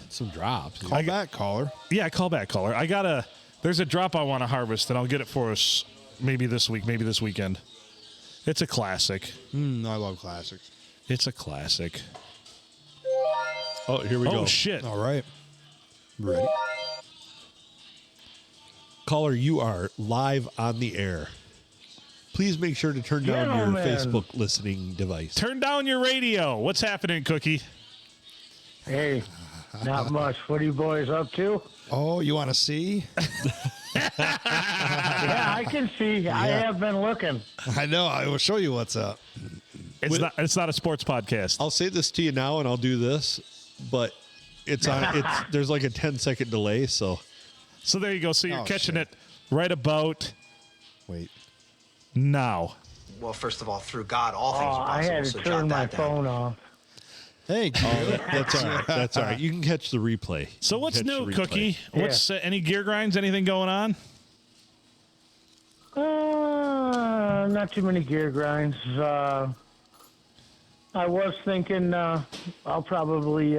Speaker 2: some drops.
Speaker 3: Call back, caller.
Speaker 1: Yeah, call back, caller. There's a drop I want to harvest, and I'll get it for us maybe this week, maybe this weekend. It's a classic.
Speaker 3: I love classics.
Speaker 1: It's a classic.
Speaker 2: Oh, here we go.
Speaker 1: Oh shit!
Speaker 3: All right. Ready?
Speaker 2: Caller, you are live on the air. Please make sure to turn down your
Speaker 5: Gentlemen.
Speaker 2: Facebook listening device.
Speaker 1: Turn down your radio. What's happening, Cookie?
Speaker 5: Hey, not much. What are you boys up to?
Speaker 3: Oh, you want to see?
Speaker 5: Yeah, I can see. I have been looking.
Speaker 3: I know. I will show you what's up.
Speaker 1: It's not a sports podcast.
Speaker 2: I'll say this to you now, and I'll do this, but there's like a 10-second delay, so
Speaker 1: So there you go. So you're
Speaker 3: Oh,
Speaker 1: catching
Speaker 3: shit.
Speaker 1: it right about
Speaker 3: Wait.
Speaker 1: now.
Speaker 6: Well, first of all, through God, all things
Speaker 5: Oh,
Speaker 6: are
Speaker 5: I
Speaker 6: possible.
Speaker 5: had to
Speaker 6: so
Speaker 5: turn
Speaker 6: jot
Speaker 5: my
Speaker 6: that down.
Speaker 5: phone off.
Speaker 3: Thank you.
Speaker 2: that's all right. That's all right. You can catch the replay.
Speaker 1: So
Speaker 2: You
Speaker 1: what's
Speaker 2: can catch
Speaker 1: new,
Speaker 2: the replay.
Speaker 1: Cookie? What's any gear grinds? Anything going on?
Speaker 5: Not too many gear grinds. I was thinking I'll probably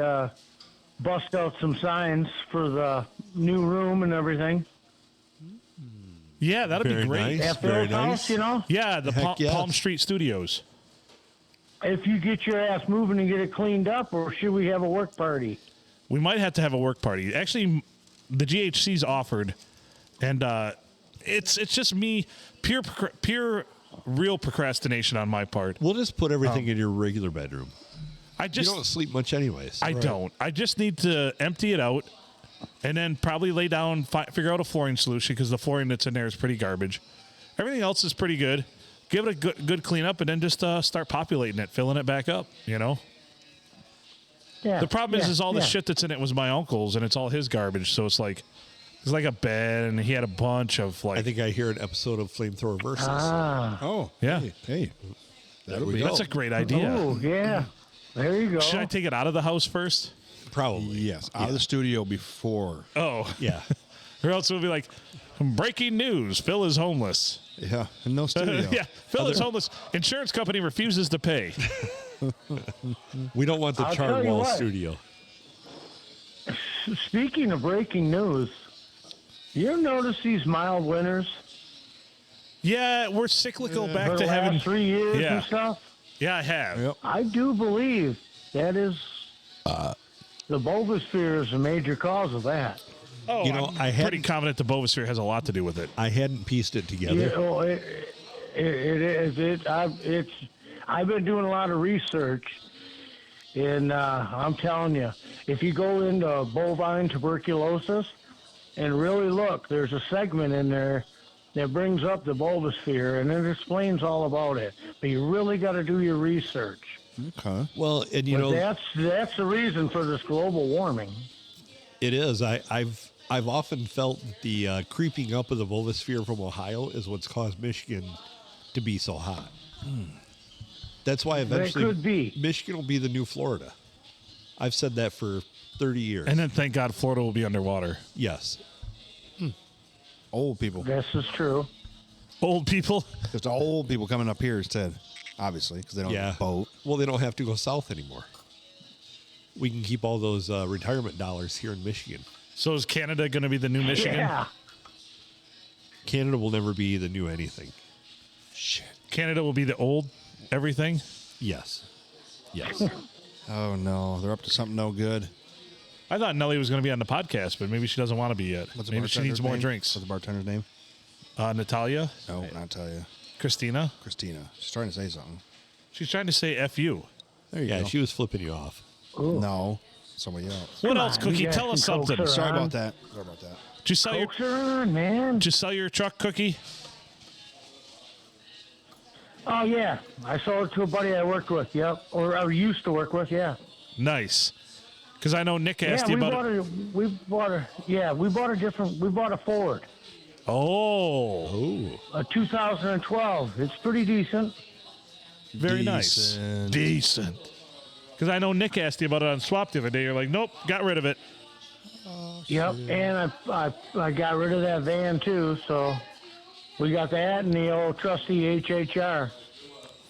Speaker 5: bust out some signs for the new room and everything.
Speaker 1: Yeah, that'd
Speaker 2: Very
Speaker 1: be great.
Speaker 2: nice.
Speaker 5: At
Speaker 2: Very
Speaker 5: Phil's house,
Speaker 2: nice.
Speaker 5: you know.
Speaker 1: Yeah, the
Speaker 2: Heck yes.
Speaker 1: Palm Street Studios.
Speaker 5: If you get your ass moving and get it cleaned up, or should we have a work party?
Speaker 1: We might have to have a work party. Actually, the GHC's offered, and it's just me, pure real procrastination on my part.
Speaker 2: We'll just put everything in your regular bedroom.
Speaker 1: I
Speaker 2: You
Speaker 1: just
Speaker 2: don't sleep much anyways.
Speaker 1: I don't. I just need to empty it out, and then probably lay down, figure out a flooring solution because the flooring that's in there is pretty garbage. Everything else is pretty good. Give it a good clean up, and then just start populating it, filling it back up. You know.
Speaker 5: Yeah.
Speaker 1: The problem is all the
Speaker 5: yeah.
Speaker 1: shit that's in it was my uncle's, and it's all his garbage. So it's like a bed, and he had a bunch of like.
Speaker 2: I think I hear an episode of Flamethrower Versus.
Speaker 5: Ah.
Speaker 3: Oh,
Speaker 1: Yeah.
Speaker 3: Hey, that'll
Speaker 2: we
Speaker 3: be.
Speaker 2: go.
Speaker 1: That's a great idea.
Speaker 5: Oh, yeah. There you go.
Speaker 1: Should I take it out of the house first?
Speaker 2: Probably.
Speaker 3: Yes, out of the studio before.
Speaker 1: Oh,
Speaker 2: Yeah.
Speaker 1: or else we'll be like, breaking news: Phil is homeless.
Speaker 3: Yeah, and no studio.
Speaker 1: Yeah, Phil is homeless. Insurance company refuses to pay.
Speaker 2: We don't want the
Speaker 5: I'll
Speaker 2: charred
Speaker 5: tell you
Speaker 2: wall
Speaker 5: what.
Speaker 2: studio.
Speaker 5: Speaking of breaking news, you ever notice these mild winters
Speaker 1: Yeah, we're cyclical
Speaker 5: for
Speaker 1: back
Speaker 5: the
Speaker 1: to
Speaker 5: last
Speaker 1: having.
Speaker 5: 3 years
Speaker 1: Yeah.
Speaker 5: and stuff?
Speaker 1: Yeah, I have.
Speaker 3: Yep.
Speaker 5: I do believe that is the bulbosphere is a major cause of that.
Speaker 1: Oh,
Speaker 2: You know,
Speaker 1: I'm
Speaker 2: I
Speaker 1: pretty
Speaker 2: hadn't-
Speaker 1: confident the bovosphere has a lot to do with it.
Speaker 2: I hadn't pieced it together.
Speaker 5: You know, it is. I've been doing a lot of research, and I'm telling you, if you go into bovine tuberculosis and really look, there's a segment in there that brings up the bulbosphere, and it explains all about it. But you really got to do your research.
Speaker 3: Okay.
Speaker 2: Well, and you
Speaker 5: But
Speaker 2: know,
Speaker 5: that's the reason for this global warming.
Speaker 2: it is. I've often felt that the creeping up of the vulvosphere from Ohio is what's caused Michigan to be so hot. That's why eventually
Speaker 5: could be.
Speaker 2: Michigan will be the new Florida. I've said that for 30 years.
Speaker 1: And then thank God Florida will be underwater.
Speaker 2: Yes.
Speaker 3: Old people.
Speaker 5: This is true.
Speaker 1: Old people.
Speaker 3: Just old people coming up here instead, obviously, because they don't have a boat.
Speaker 2: Well, they don't have to go south anymore. We can keep all those retirement dollars here in Michigan.
Speaker 1: So is Canada going to be the new Michigan?
Speaker 5: Yeah.
Speaker 2: Canada will never be the new anything.
Speaker 3: Shit.
Speaker 1: Canada will be the old everything?
Speaker 2: Yes. Yes.
Speaker 3: Oh, no. They're up to something no good.
Speaker 1: I thought Nellie was going to be on the podcast, but maybe she doesn't want to be yet.
Speaker 3: What's the
Speaker 1: Maybe she needs
Speaker 3: bartender's
Speaker 1: more
Speaker 3: name?
Speaker 1: drinks.
Speaker 3: What's the bartender's name?
Speaker 1: Natalia?
Speaker 3: No, not tell you.
Speaker 1: Christina?
Speaker 3: Christina. She's trying to say something.
Speaker 1: She's trying to say F you.
Speaker 3: There you
Speaker 2: Yeah,
Speaker 3: go.
Speaker 2: she was flipping you off.
Speaker 5: Ooh.
Speaker 3: No, somebody else.
Speaker 1: What
Speaker 5: Come
Speaker 1: else,
Speaker 5: on,
Speaker 1: Cookie?
Speaker 5: you guys
Speaker 1: Tell us
Speaker 5: can coax
Speaker 1: something.
Speaker 5: her
Speaker 3: Sorry
Speaker 5: on.
Speaker 3: about that. Sorry about that.
Speaker 1: Did you sell your
Speaker 5: Coax her on, man.
Speaker 1: Did you sell your truck, Cookie?
Speaker 5: Oh, yeah. I sold it to a buddy I worked with, yep. Or I used to work with, yeah.
Speaker 1: Nice. Because I know Nick asked
Speaker 5: Yeah,
Speaker 1: you
Speaker 5: we
Speaker 1: about it.
Speaker 5: we bought a Ford,
Speaker 1: Oh,
Speaker 5: a 2012. It's pretty decent.
Speaker 1: very nice.
Speaker 3: Decent.
Speaker 1: Decent. Because I know Nick asked you about it on Swap the other day. You're like, nope, got rid of it.
Speaker 5: Yep, and I got rid of that van too, so we got that and the old trusty HHR.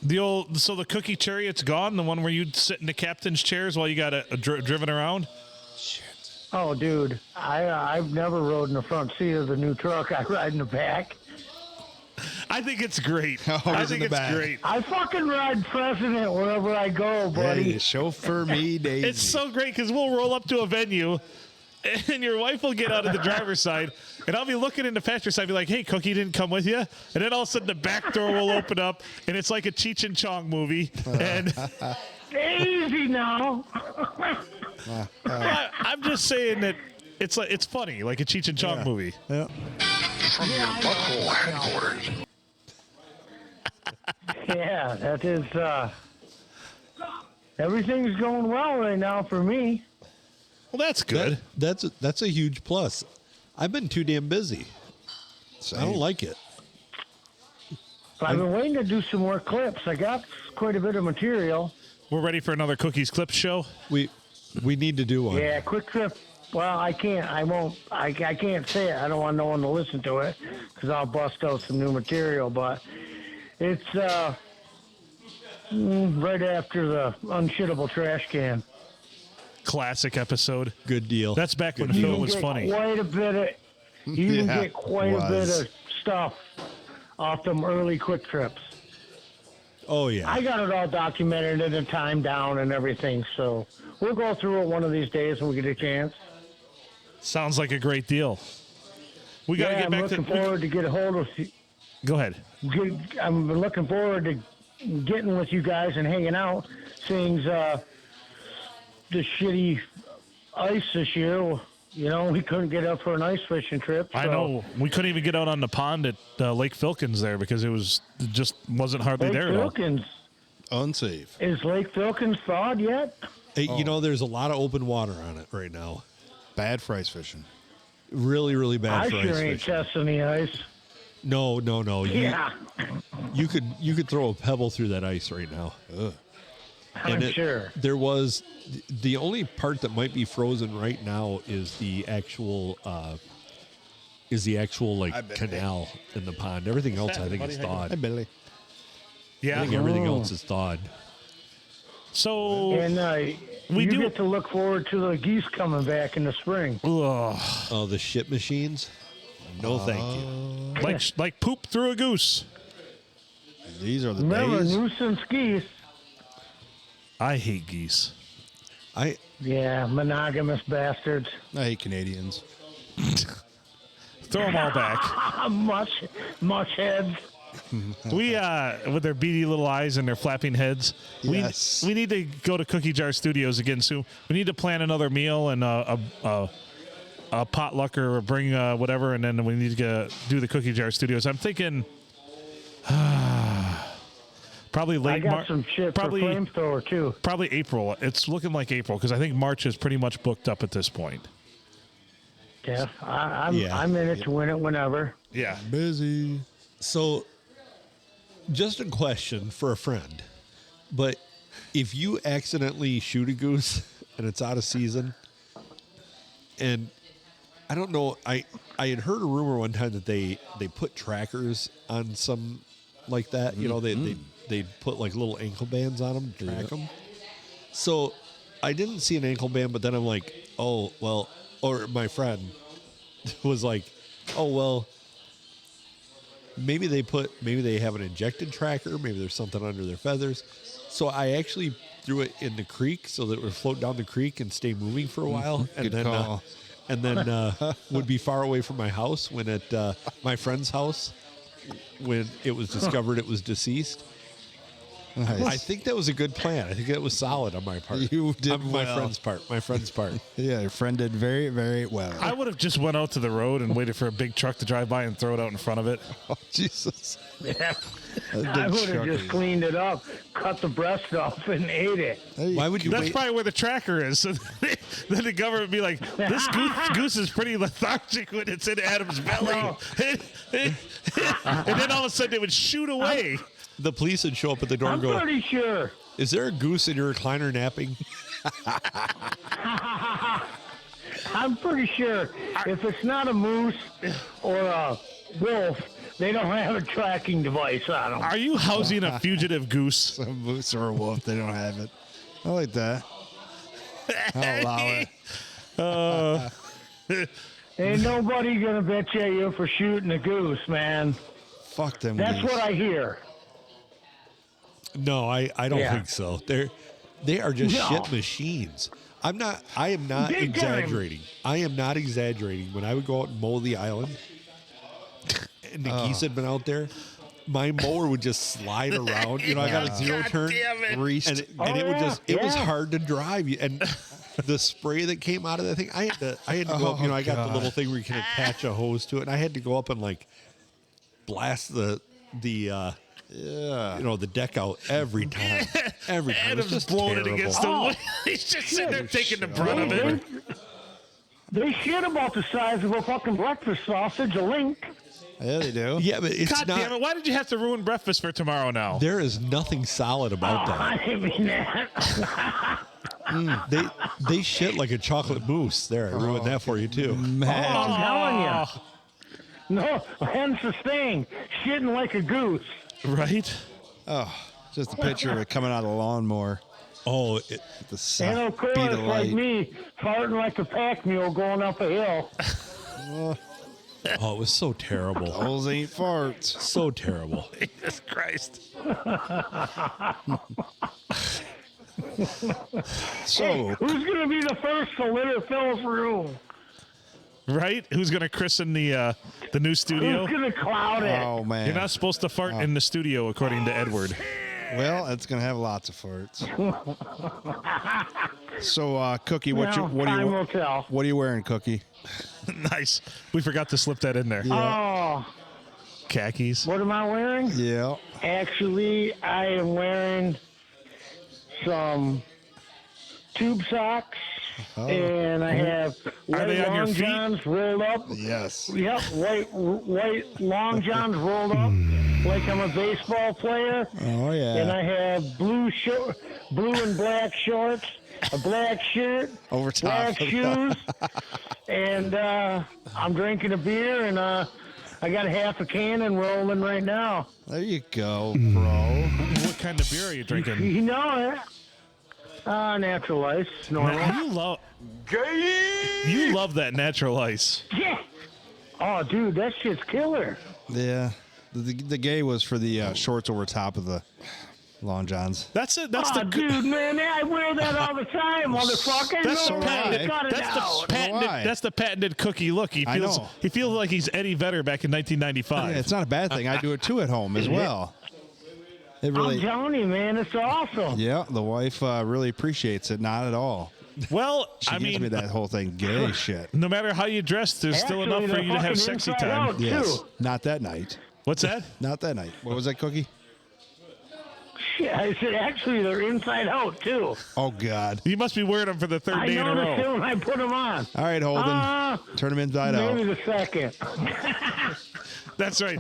Speaker 1: So the Cookie Chariot's gone, the one where you'd sit in the captain's chairs while you got driven around?
Speaker 5: Oh, dude, I've never rode in the front seat of the new truck. I ride in the back.
Speaker 1: I think it's great. I
Speaker 3: Always
Speaker 1: think
Speaker 3: in the
Speaker 1: it's
Speaker 3: back.
Speaker 1: great.
Speaker 5: I fucking ride President wherever I go, buddy.
Speaker 3: Hey, chauffeur me, Daisy.
Speaker 1: It's so great because we'll roll up to a venue and your wife will get out of the driver's side and I'll be looking in the passenger side, be like, hey, Cookie didn't come with you. And then all of a sudden the back door will open up and it's like a Cheech and Chong movie. And
Speaker 5: Easy now.
Speaker 1: I'm just saying that it's funny, like a Cheech and Chong movie.
Speaker 3: Yeah.
Speaker 5: Yeah, that is. Everything's going well right now for me.
Speaker 1: Well, that's good.
Speaker 2: That's a huge plus. I've been too damn busy. I don't like it.
Speaker 5: But I've been waiting to do some more clips. I got quite a bit of material.
Speaker 1: We're ready for another Cookies Clips show.
Speaker 2: We need to do one.
Speaker 5: Yeah, quick trip. Well, I can't. I won't. I can't say it. I don't want no one to listen to it because I'll bust out some new material. But it's right after the unshittable trash can.
Speaker 1: Classic episode.
Speaker 2: Good deal.
Speaker 1: That's back when
Speaker 5: You
Speaker 1: Phil
Speaker 5: can
Speaker 1: was
Speaker 5: get
Speaker 1: funny.
Speaker 5: Quite a bit of. You can
Speaker 3: Yeah,
Speaker 5: get quite a bit
Speaker 3: was.
Speaker 5: of stuff off them early quick trips.
Speaker 2: Oh yeah.
Speaker 5: I got it all documented and the time down and everything. So we'll go through it one of these days when we get a chance.
Speaker 1: Sounds like a great deal. We got to
Speaker 5: Yeah,
Speaker 1: get
Speaker 5: I'm
Speaker 1: back
Speaker 5: looking
Speaker 1: to.
Speaker 5: forward to get a hold of.
Speaker 1: Go ahead.
Speaker 5: I'm looking forward to getting with you guys and hanging out. Seeing the shitty ice this year. You know, we couldn't get up for an ice fishing trip.
Speaker 1: I
Speaker 5: so-
Speaker 1: know. We couldn't even get out on the pond at Lake Filkins there because it just wasn't hardly
Speaker 5: Lake
Speaker 1: there at all.
Speaker 5: Filkins.
Speaker 3: Unsafe.
Speaker 5: Is Lake Filkins thawed yet?
Speaker 2: Hey, you know, there's a lot of open water on it right now.
Speaker 3: Bad for ice fishing.
Speaker 2: Really, really bad
Speaker 5: I
Speaker 2: for
Speaker 5: sure
Speaker 2: ice
Speaker 5: ain't
Speaker 2: fishing.
Speaker 5: testing the ice.
Speaker 2: No.
Speaker 5: Yeah,
Speaker 2: You could throw a pebble through that ice right now.
Speaker 5: I'm sure.
Speaker 2: There was the only part that might be frozen right now is the actual like
Speaker 3: I bet.
Speaker 2: canal in the pond. Everything else I think is
Speaker 3: Hey,
Speaker 2: thawed.
Speaker 3: Billy.
Speaker 2: I
Speaker 1: Yeah.
Speaker 2: think everything else is thawed.
Speaker 1: So,
Speaker 5: And
Speaker 1: We
Speaker 5: you
Speaker 1: do-
Speaker 5: get to look forward to the geese coming back in the spring.
Speaker 1: ugh,
Speaker 2: Oh, the shit machines? No, thank you.
Speaker 1: like poop through a goose.
Speaker 3: These are the
Speaker 5: Remember,
Speaker 3: days.
Speaker 5: nuisance geese.
Speaker 1: I hate geese.
Speaker 5: Yeah, monogamous bastards.
Speaker 3: I hate Canadians.
Speaker 1: Throw them all back.
Speaker 5: Much heads.
Speaker 1: We with their beady little eyes and their flapping heads.
Speaker 3: Yes.
Speaker 1: We need to go to Cookie Jar Studios again soon. We need to plan another meal and a potluck or bring whatever, and then we need to do the Cookie Jar Studios. I'm thinking probably
Speaker 5: I
Speaker 1: late
Speaker 5: got
Speaker 1: March.
Speaker 5: some shit
Speaker 1: Probably
Speaker 5: for flamethrower too.
Speaker 1: probably April. It's looking like April because I think March is pretty much booked up at this point.
Speaker 5: Yeah, I'm
Speaker 2: Yeah.
Speaker 5: I'm in it to win it whenever.
Speaker 1: Yeah.
Speaker 3: Busy.
Speaker 2: So, just a question for a friend. But if you accidentally shoot a goose and it's out of season, and I don't know, I had heard a rumor one time that they put trackers on some like that. You know, they put like little ankle bands on them to track them. So I didn't see an ankle band, but then I'm like, oh well. Or my friend was like, oh well. Maybe they have an injected tracker. Maybe there's something under their feathers. So I actually threw it in the creek so that it would float down the creek and stay moving for a while, and then would be far away from my house when at my friend's house when it was discovered it was deceased.
Speaker 3: Nice.
Speaker 2: I think that was a good plan. I think that was solid on my part.
Speaker 3: You did
Speaker 2: my
Speaker 3: well.
Speaker 2: friend's part.
Speaker 3: Yeah, your friend did very, very well.
Speaker 1: I would have just went out to the road and waited for a big truck to drive by and throw it out in front of it.
Speaker 3: Oh, Jesus.
Speaker 5: Yeah. I would have just cleaned it up, cut the breast off, and ate it.
Speaker 2: Why would you
Speaker 1: That's
Speaker 2: wait?
Speaker 1: probably where the tracker is. So then the government would be like, this goose is pretty lethargic when it's in Adam's belly. And then all of a sudden it would shoot away.
Speaker 2: The police would show up at the door
Speaker 5: I'm
Speaker 2: and go,
Speaker 5: pretty sure.
Speaker 2: is there a goose in your recliner napping?
Speaker 5: I'm pretty sure if it's not a moose or a wolf, they don't have a tracking device on them.
Speaker 1: Are you housing a fugitive goose?
Speaker 3: A moose or a wolf, they don't have it. I like that. I'll allow it.
Speaker 5: Ain't nobody gonna bet you for shooting a goose, man.
Speaker 3: Fuck them
Speaker 5: That's
Speaker 3: goose.
Speaker 5: what I hear.
Speaker 2: No, I don't
Speaker 5: Yeah.
Speaker 2: think so. They are just
Speaker 5: No.
Speaker 2: shit machines. I am not
Speaker 5: Big time.
Speaker 2: exaggerating. I am not exaggerating. When I would go out and mow the island and the geese had been out there, my mower would just slide around. You know, I got a zero turn.
Speaker 3: Greased.
Speaker 2: And it would just it was
Speaker 5: yeah.
Speaker 2: hard to drive. And the spray that came out of that thing, I had to go up, you know, I got the little thing where you can attach a hose to it, and I had to go up and like blast the you know, the deck out every time. Every time.
Speaker 1: Adam's
Speaker 2: It's just
Speaker 1: blowing it
Speaker 2: terrible.
Speaker 1: against the wall. He's just sitting there taking the brunt of it.
Speaker 5: They shit about the size of a fucking breakfast sausage, a link.
Speaker 3: Yeah, they do.
Speaker 2: Yeah, but it's
Speaker 1: God
Speaker 2: not.
Speaker 1: damn it. Why did you have to ruin breakfast for tomorrow now?
Speaker 2: There is nothing solid about that.
Speaker 5: I didn't mean that.
Speaker 2: They shit like a chocolate mousse. There, I ruined that for you too.
Speaker 5: I'm telling you. No, hence the thing. Shitting like a goose.
Speaker 1: Right?
Speaker 3: Oh, just a picture of it coming out of the lawnmower.
Speaker 2: Oh,
Speaker 3: The
Speaker 5: And
Speaker 3: sun,
Speaker 5: of course,
Speaker 3: beat of
Speaker 5: like
Speaker 3: light.
Speaker 5: me, farting like a pack mule going up a hill.
Speaker 2: it was so terrible.
Speaker 3: Those ain't farts.
Speaker 2: So terrible.
Speaker 1: Jesus Christ.
Speaker 3: So,
Speaker 5: Who's going to be the first to litter Phil's room?
Speaker 1: Right? Who's going to christen the new studio?
Speaker 5: Who's going to cloud it?
Speaker 3: oh man.
Speaker 1: You're not supposed to fart in the studio, according to Edward.
Speaker 3: Well, it's gonna have lots of farts. So, Cookie, what
Speaker 5: time will tell.
Speaker 3: what are you wearing, Cookie?
Speaker 1: Nice. We forgot to slip that in there.
Speaker 5: Oh,
Speaker 1: Khakis.
Speaker 5: what am I wearing?
Speaker 3: Yeah.
Speaker 5: Actually, I am wearing some tube socks, and I have white
Speaker 1: they on your
Speaker 5: long
Speaker 1: feet?
Speaker 5: johns rolled up.
Speaker 3: Yes.
Speaker 5: Yep, white long johns rolled up like I'm a baseball player.
Speaker 3: Oh yeah.
Speaker 5: And I have blue and black shorts, a black shirt,
Speaker 3: Over top
Speaker 5: black
Speaker 3: of
Speaker 5: shoes, and I'm drinking a beer, and I got half a cannon rolling right now.
Speaker 3: There you go, bro.
Speaker 1: What kind of beer are you drinking?
Speaker 5: You know it. Natural ice, normal.
Speaker 1: You love that natural ice.
Speaker 5: Yeah. Oh, dude, that shit's killer.
Speaker 3: Yeah. The gay was for the shorts over top of the long johns.
Speaker 1: That's it. That's
Speaker 5: Oh,
Speaker 1: the
Speaker 5: dude, man, I wear that all the time, motherfucker.
Speaker 1: That's
Speaker 5: No
Speaker 1: the
Speaker 5: way,
Speaker 1: patented.
Speaker 5: cut it
Speaker 1: That's the
Speaker 5: out.
Speaker 1: patented.
Speaker 3: Why?
Speaker 1: That's the patented Cookie look. He
Speaker 3: I
Speaker 1: feels.
Speaker 3: know.
Speaker 1: He feels like he's Eddie Vedder back in 1995.
Speaker 3: Yeah, it's not a bad thing. I do it too at home as well. It
Speaker 5: I'm
Speaker 3: really.
Speaker 5: telling you, man, it's awesome.
Speaker 3: Yeah, the wife really appreciates it. Not at all.
Speaker 1: Well,
Speaker 3: She
Speaker 1: I
Speaker 3: gives
Speaker 1: mean,
Speaker 3: me that whole thing gay shit.
Speaker 1: no matter how you dress, there's still
Speaker 5: Actually,
Speaker 1: enough for
Speaker 5: they're
Speaker 1: you to have
Speaker 5: fucking
Speaker 1: sexy
Speaker 5: inside
Speaker 1: time.
Speaker 5: out,
Speaker 3: Yes.
Speaker 5: too.
Speaker 3: Not that night.
Speaker 1: What's that?
Speaker 3: Not that night. What was that, Cookie?
Speaker 5: Shit, I said actually they're inside out too.
Speaker 3: Oh God.
Speaker 1: You must be wearing them for the third
Speaker 5: I
Speaker 1: day in a
Speaker 5: noticed it
Speaker 1: row.
Speaker 5: when I put them on.
Speaker 3: All right, Holden. Turn them inside
Speaker 5: Maybe
Speaker 3: out.
Speaker 5: the second.
Speaker 1: That's right.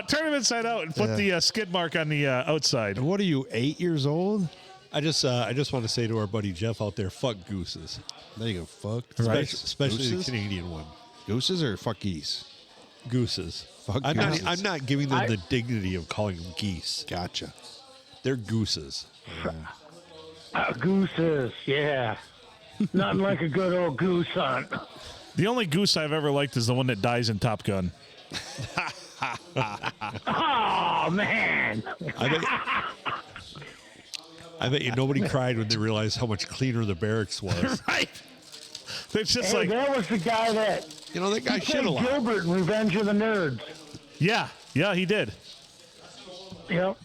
Speaker 1: Turn them inside out and put the skid mark on the outside.
Speaker 3: What are you, 8 years old?
Speaker 2: I just want to say to our buddy Jeff out there, fuck gooses.
Speaker 3: There you go. Fuck.
Speaker 1: Right.
Speaker 2: Especially
Speaker 3: Gooses?
Speaker 2: the Canadian one.
Speaker 3: Gooses or fuck geese?
Speaker 2: Gooses.
Speaker 3: Fuck
Speaker 2: I'm
Speaker 3: gooses.
Speaker 2: not giving them the dignity of calling them geese.
Speaker 3: Gotcha.
Speaker 2: They're gooses.
Speaker 5: Gooses, yeah. Nothing like a good old goose hunt.
Speaker 1: The only goose I've ever liked is the one that dies in Top Gun.
Speaker 5: Oh, man.
Speaker 2: I bet you nobody cried when they realized how much cleaner the barracks was.
Speaker 1: Right. It's just
Speaker 5: Hey,
Speaker 1: like,
Speaker 5: that was the guy that
Speaker 2: You know, that guy
Speaker 5: he
Speaker 2: shit a
Speaker 5: played
Speaker 2: lot.
Speaker 5: Gilbert in Revenge of the Nerds.
Speaker 1: yeah, he did.
Speaker 5: Yep.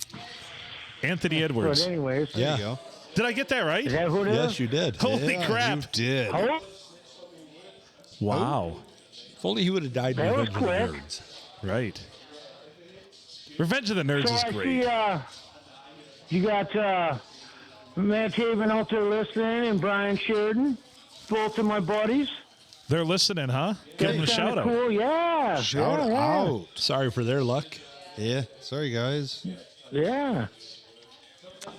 Speaker 1: Anthony
Speaker 5: But
Speaker 1: Edwards.
Speaker 5: anyways,
Speaker 2: Yeah.
Speaker 3: There you go.
Speaker 1: Did I get that right?
Speaker 5: is that who it is?
Speaker 2: Yes, you did.
Speaker 1: Holy
Speaker 3: Yeah,
Speaker 1: crap.
Speaker 3: You did.
Speaker 5: Oh,
Speaker 1: Wow.
Speaker 2: If only he would have died in
Speaker 5: That was
Speaker 2: Revenge of the
Speaker 5: quick.
Speaker 2: Nerds.
Speaker 1: Right. Revenge of the Nerds
Speaker 5: so
Speaker 1: is
Speaker 5: I
Speaker 1: great.
Speaker 5: see you got Matt Haven out there listening and Brian Sheridan, both of my buddies.
Speaker 1: They're listening, huh? Give them a
Speaker 5: That's
Speaker 1: shout
Speaker 5: kinda
Speaker 1: out.
Speaker 5: Cool, yeah.
Speaker 3: Shout
Speaker 5: yeah,
Speaker 3: out.
Speaker 2: Sorry for their luck.
Speaker 3: Yeah. Sorry, guys.
Speaker 5: Yeah.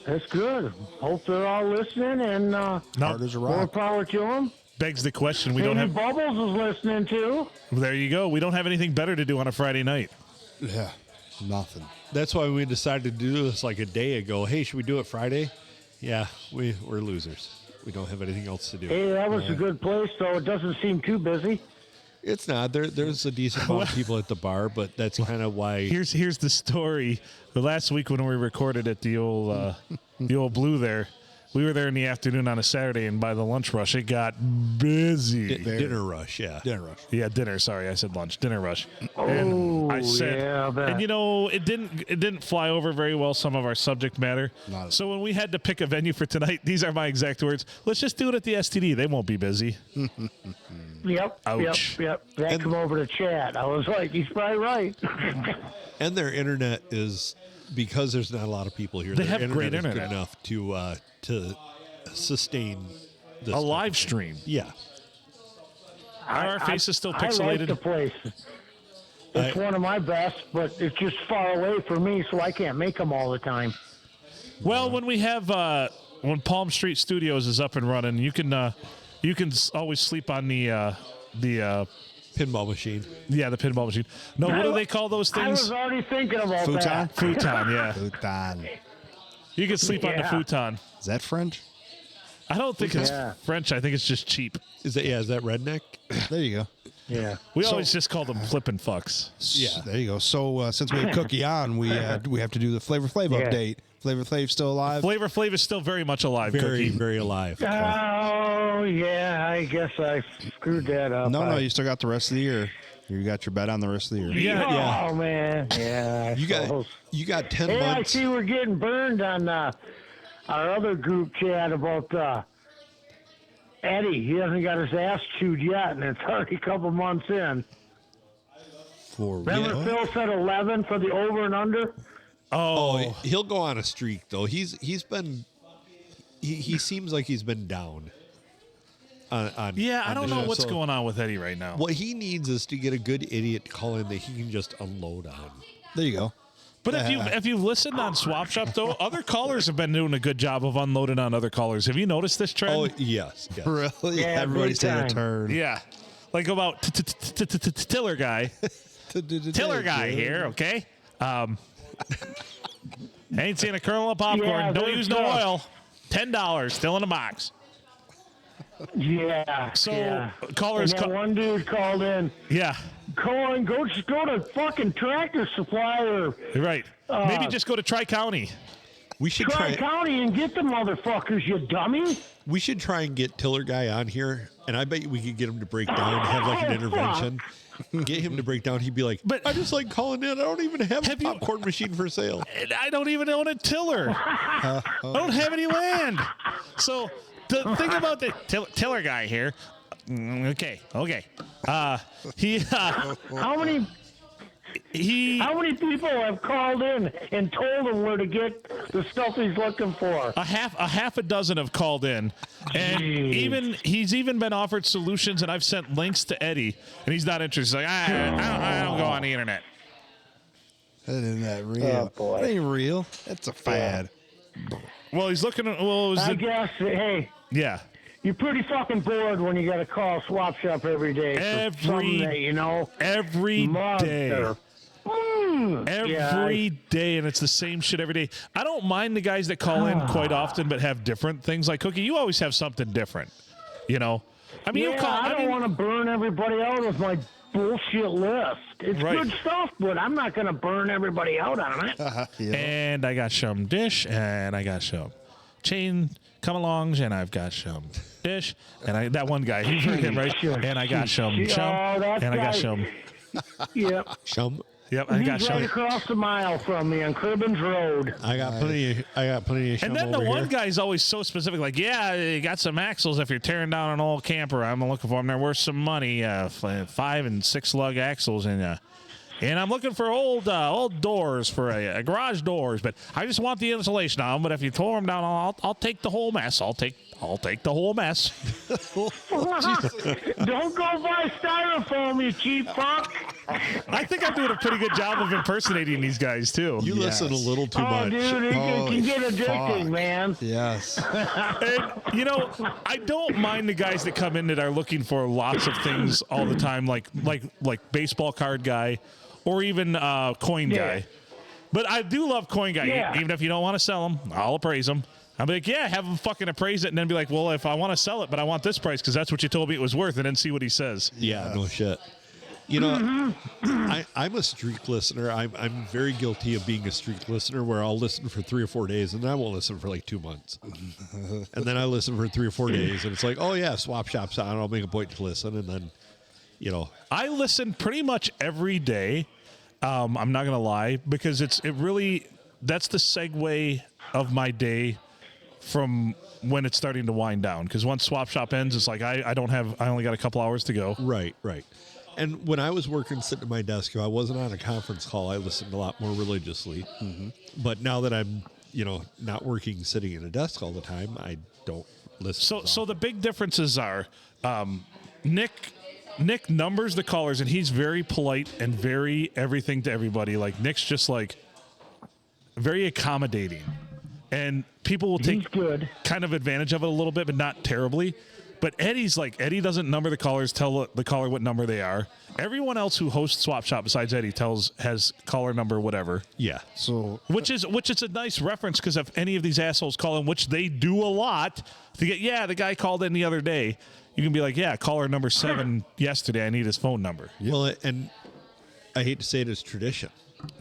Speaker 5: That's good. Hope they're all listening and
Speaker 3: Hard as a
Speaker 5: more
Speaker 3: rock.
Speaker 5: power to them.
Speaker 1: Begs the question. We
Speaker 5: Maybe
Speaker 1: don't have.
Speaker 5: Bubbles is listening too.
Speaker 1: There you go. We don't have anything better to do on a Friday night.
Speaker 3: Yeah. Nothing.
Speaker 2: That's why we decided to do this like a day ago. Hey, should we do it Friday? Yeah, we're losers. We don't have anything else to do.
Speaker 5: Hey, that was a good place, though. It doesn't seem too busy.
Speaker 2: It's not. There's a decent amount of people at the bar, but that's kind of why.
Speaker 1: Here's the story. The last week when we recorded at the old Blue there, we were there in the afternoon on a Saturday, and by the lunch rush, it got busy.
Speaker 2: Dinner rush, yeah.
Speaker 3: Dinner rush.
Speaker 1: Yeah, dinner. Sorry, I said lunch. Dinner rush.
Speaker 5: Oh,
Speaker 1: And I said,
Speaker 5: yeah, I bet.
Speaker 1: and you know, it didn't fly over very well. Some of our subject matter.
Speaker 3: Not at
Speaker 1: So when we had to pick a venue for tonight, these are my exact words. Let's just do it at the STD. They won't be busy.
Speaker 5: Yep,
Speaker 1: Ouch.
Speaker 5: yep. That come over to chat. I was like, he's probably right.
Speaker 2: And their internet is, because there's not a lot of people here,
Speaker 1: They
Speaker 2: their
Speaker 1: have great
Speaker 2: is
Speaker 1: internet.
Speaker 2: good enough to sustain this
Speaker 1: A
Speaker 2: type
Speaker 1: live
Speaker 2: of thing.
Speaker 1: stream.
Speaker 2: Yeah.
Speaker 1: Are our faces still
Speaker 5: I like
Speaker 1: pixelated?
Speaker 5: the place. It's one of my best, but it's just far away from me, so I can't make them all the time.
Speaker 1: Well, when we have when Palm Street Studios is up and running, you can always sleep on the
Speaker 2: Pinball machine.
Speaker 1: the pinball machine. No, what do they call those
Speaker 5: I was
Speaker 1: things?
Speaker 5: already thinking about
Speaker 3: Futon?
Speaker 5: that.
Speaker 1: Futon, yeah.
Speaker 3: Futon.
Speaker 1: You can sleep on the
Speaker 5: Yeah.
Speaker 1: futon.
Speaker 3: Is that French?
Speaker 1: I don't think it's
Speaker 5: Yeah.
Speaker 1: French. I think it's just cheap.
Speaker 2: Is that redneck?
Speaker 3: There you go.
Speaker 5: Yeah.
Speaker 1: We always just call them flippin' fucks.
Speaker 2: Yeah.
Speaker 3: There you go. So since we have Cookie on, we have to do the Flavor Flav
Speaker 5: Yeah.
Speaker 3: update. Flavor Flav's still alive?
Speaker 1: Flavor Flav is still very much alive,
Speaker 2: Very,
Speaker 1: Cookie.
Speaker 2: very alive.
Speaker 5: Oh, yeah, I guess I screwed that up.
Speaker 3: No, you still got the rest of the year. You got your bet on the rest of the year.
Speaker 1: Yeah, yeah.
Speaker 5: Oh, man. Yeah. I suppose.
Speaker 2: You got 10
Speaker 5: Hey, I
Speaker 2: months.
Speaker 5: see we're getting burned on our other group chat about Eddie. He hasn't got his ass chewed yet, and it's already a couple months in.
Speaker 3: For
Speaker 5: Remember
Speaker 3: real?
Speaker 5: Phil said 11 for the over and under?
Speaker 1: Oh,
Speaker 2: He'll go on a streak though. He seems like he's been down. On
Speaker 1: yeah. I
Speaker 2: on
Speaker 1: don't
Speaker 2: the
Speaker 1: know
Speaker 2: show.
Speaker 1: what's
Speaker 2: So
Speaker 1: going on with Eddie right now.
Speaker 2: What he needs is to get a good idiot to call in that he can just unload on.
Speaker 3: There you go.
Speaker 1: But if you've listened on Swap Shop though, other callers have been doing a good job of unloading on other callers. Have you noticed this trend?
Speaker 2: Oh yes.
Speaker 3: Really?
Speaker 5: Yeah,
Speaker 3: Everybody's
Speaker 5: big
Speaker 3: taking a
Speaker 5: time.
Speaker 3: turn.
Speaker 1: Yeah, like about Tiller guy. Tiller guy here, okay? Ain't seen a kernel of popcorn.
Speaker 5: Yeah,
Speaker 1: Don't
Speaker 5: they're
Speaker 1: use no
Speaker 5: tough.
Speaker 1: oil. $10, still in the box.
Speaker 5: Yeah.
Speaker 1: So,
Speaker 5: yeah.
Speaker 1: callers
Speaker 5: And that one dude called in.
Speaker 1: Yeah,
Speaker 5: Just go to fucking Tractor Supply or
Speaker 1: you're right. Maybe just go to Tri-County.
Speaker 2: We should
Speaker 5: Tri
Speaker 2: try.
Speaker 5: County and get the motherfuckers, you dummy.
Speaker 2: We should try and get Tiller guy on here, and I bet we could get him to break down, have like an intervention. Get him to break down. He'd be like,
Speaker 1: But-
Speaker 2: I just like calling in. I don't even have a
Speaker 1: Have you-
Speaker 2: popcorn machine for sale.
Speaker 1: And I don't even own a tiller. I don't have any land. So the thing about the Tiller guy here. Okay. He
Speaker 5: How many people have called in and told them where to get the stuff he's looking for.
Speaker 1: A half a dozen have called in, and he's even been offered solutions, and I've sent links to Eddie, and he's not interested. He's like, I don't go on the internet.
Speaker 3: That isn't that real.
Speaker 5: Oh, boy.
Speaker 3: That ain't real. That's a fad.
Speaker 1: Well, he's looking at. Well, it was
Speaker 5: I guess, hey,
Speaker 1: yeah.
Speaker 5: you're pretty fucking bored when you got to call Swap Shop every day for something that, you know.
Speaker 1: Every day. Every day, and it's the same shit every day. I don't mind the guys that call in quite often but have different things. Like, Cookie, you always have something different, you know? I mean,
Speaker 5: I don't want to burn everybody out with my bullshit list. It's good stuff, but I'm not going to burn everybody out on it.
Speaker 3: Yeah.
Speaker 1: And I got some dish, and I got some chain come-alongs, and I've got some dish, and that one guy, you've heard him, right? And I got some chum, and I got some.
Speaker 5: Yep.
Speaker 2: Chum.
Speaker 1: Yep, I got
Speaker 5: He's right
Speaker 1: some.
Speaker 5: across the mile from me on Cribbins Road.
Speaker 2: I got plenty of chum
Speaker 1: And then the
Speaker 2: over
Speaker 1: one
Speaker 2: here.
Speaker 1: guy's always so specific, like, yeah, you got some axles if you're tearing down an old camper. I'm looking for them. They're worth some money, 5 and 6 lug axles, and I'm looking for old doors for a garage doors. But I just want the insulation on them. But if you tore them down, I'll take the whole mess. I'll take the whole mess.
Speaker 5: Don't go buy styrofoam, you cheap fuck.
Speaker 1: I think I'm doing a pretty good job of impersonating these guys too.
Speaker 2: You listen a little too much.
Speaker 5: Dude, it can get addicting, man.
Speaker 3: Yes.
Speaker 1: And, you know, I don't mind the guys that come in that are looking for lots of things all the time, like baseball card guy, or even coin guy. But I do love coin guy.
Speaker 5: Yeah.
Speaker 1: Even if you don't want to sell them, I'll appraise them. I'll be like, yeah, have him fucking appraise it, and then be like, well, if I want to sell it, but I want this price because that's what you told me it was worth, and then see what he says.
Speaker 2: Yeah, no shit. You know, I'm a streak listener. I'm very guilty of being a streak listener where I'll listen for 3 or 4 days and then I won't listen for like 2 months. And then I listen for 3 or 4 days and it's like, oh yeah, Swap Shop's on. I'll make a point to listen. And then, you know.
Speaker 1: I listen pretty much every day. I'm not going to lie, because that's the segue of my day from when it's starting to wind down. Because once Swap Shop ends, it's like I only got a couple hours to go.
Speaker 2: Right. And when I was working sitting at my desk, if I wasn't on a conference call, I listened a lot more religiously. Mm-hmm. But now that I'm, you know, not working sitting at a desk all the time, I don't listen.
Speaker 1: So the big differences are Nick numbers the callers, and he's very polite and very everything to everybody. Like, Nick's just like very accommodating, and people will take kind of advantage of it a little bit, but not terribly. But Eddie doesn't number the callers, tell the caller what number they are. Everyone else who hosts Swap Shop besides Eddie has caller number whatever.
Speaker 2: Yeah.
Speaker 3: So
Speaker 1: Which is a nice reference, because if any of these assholes call in, which they do a lot, to get, the guy called in the other day, you can be like, yeah, caller number 7 yesterday, I need his phone number.
Speaker 2: Well, and I hate to say it, it's tradition.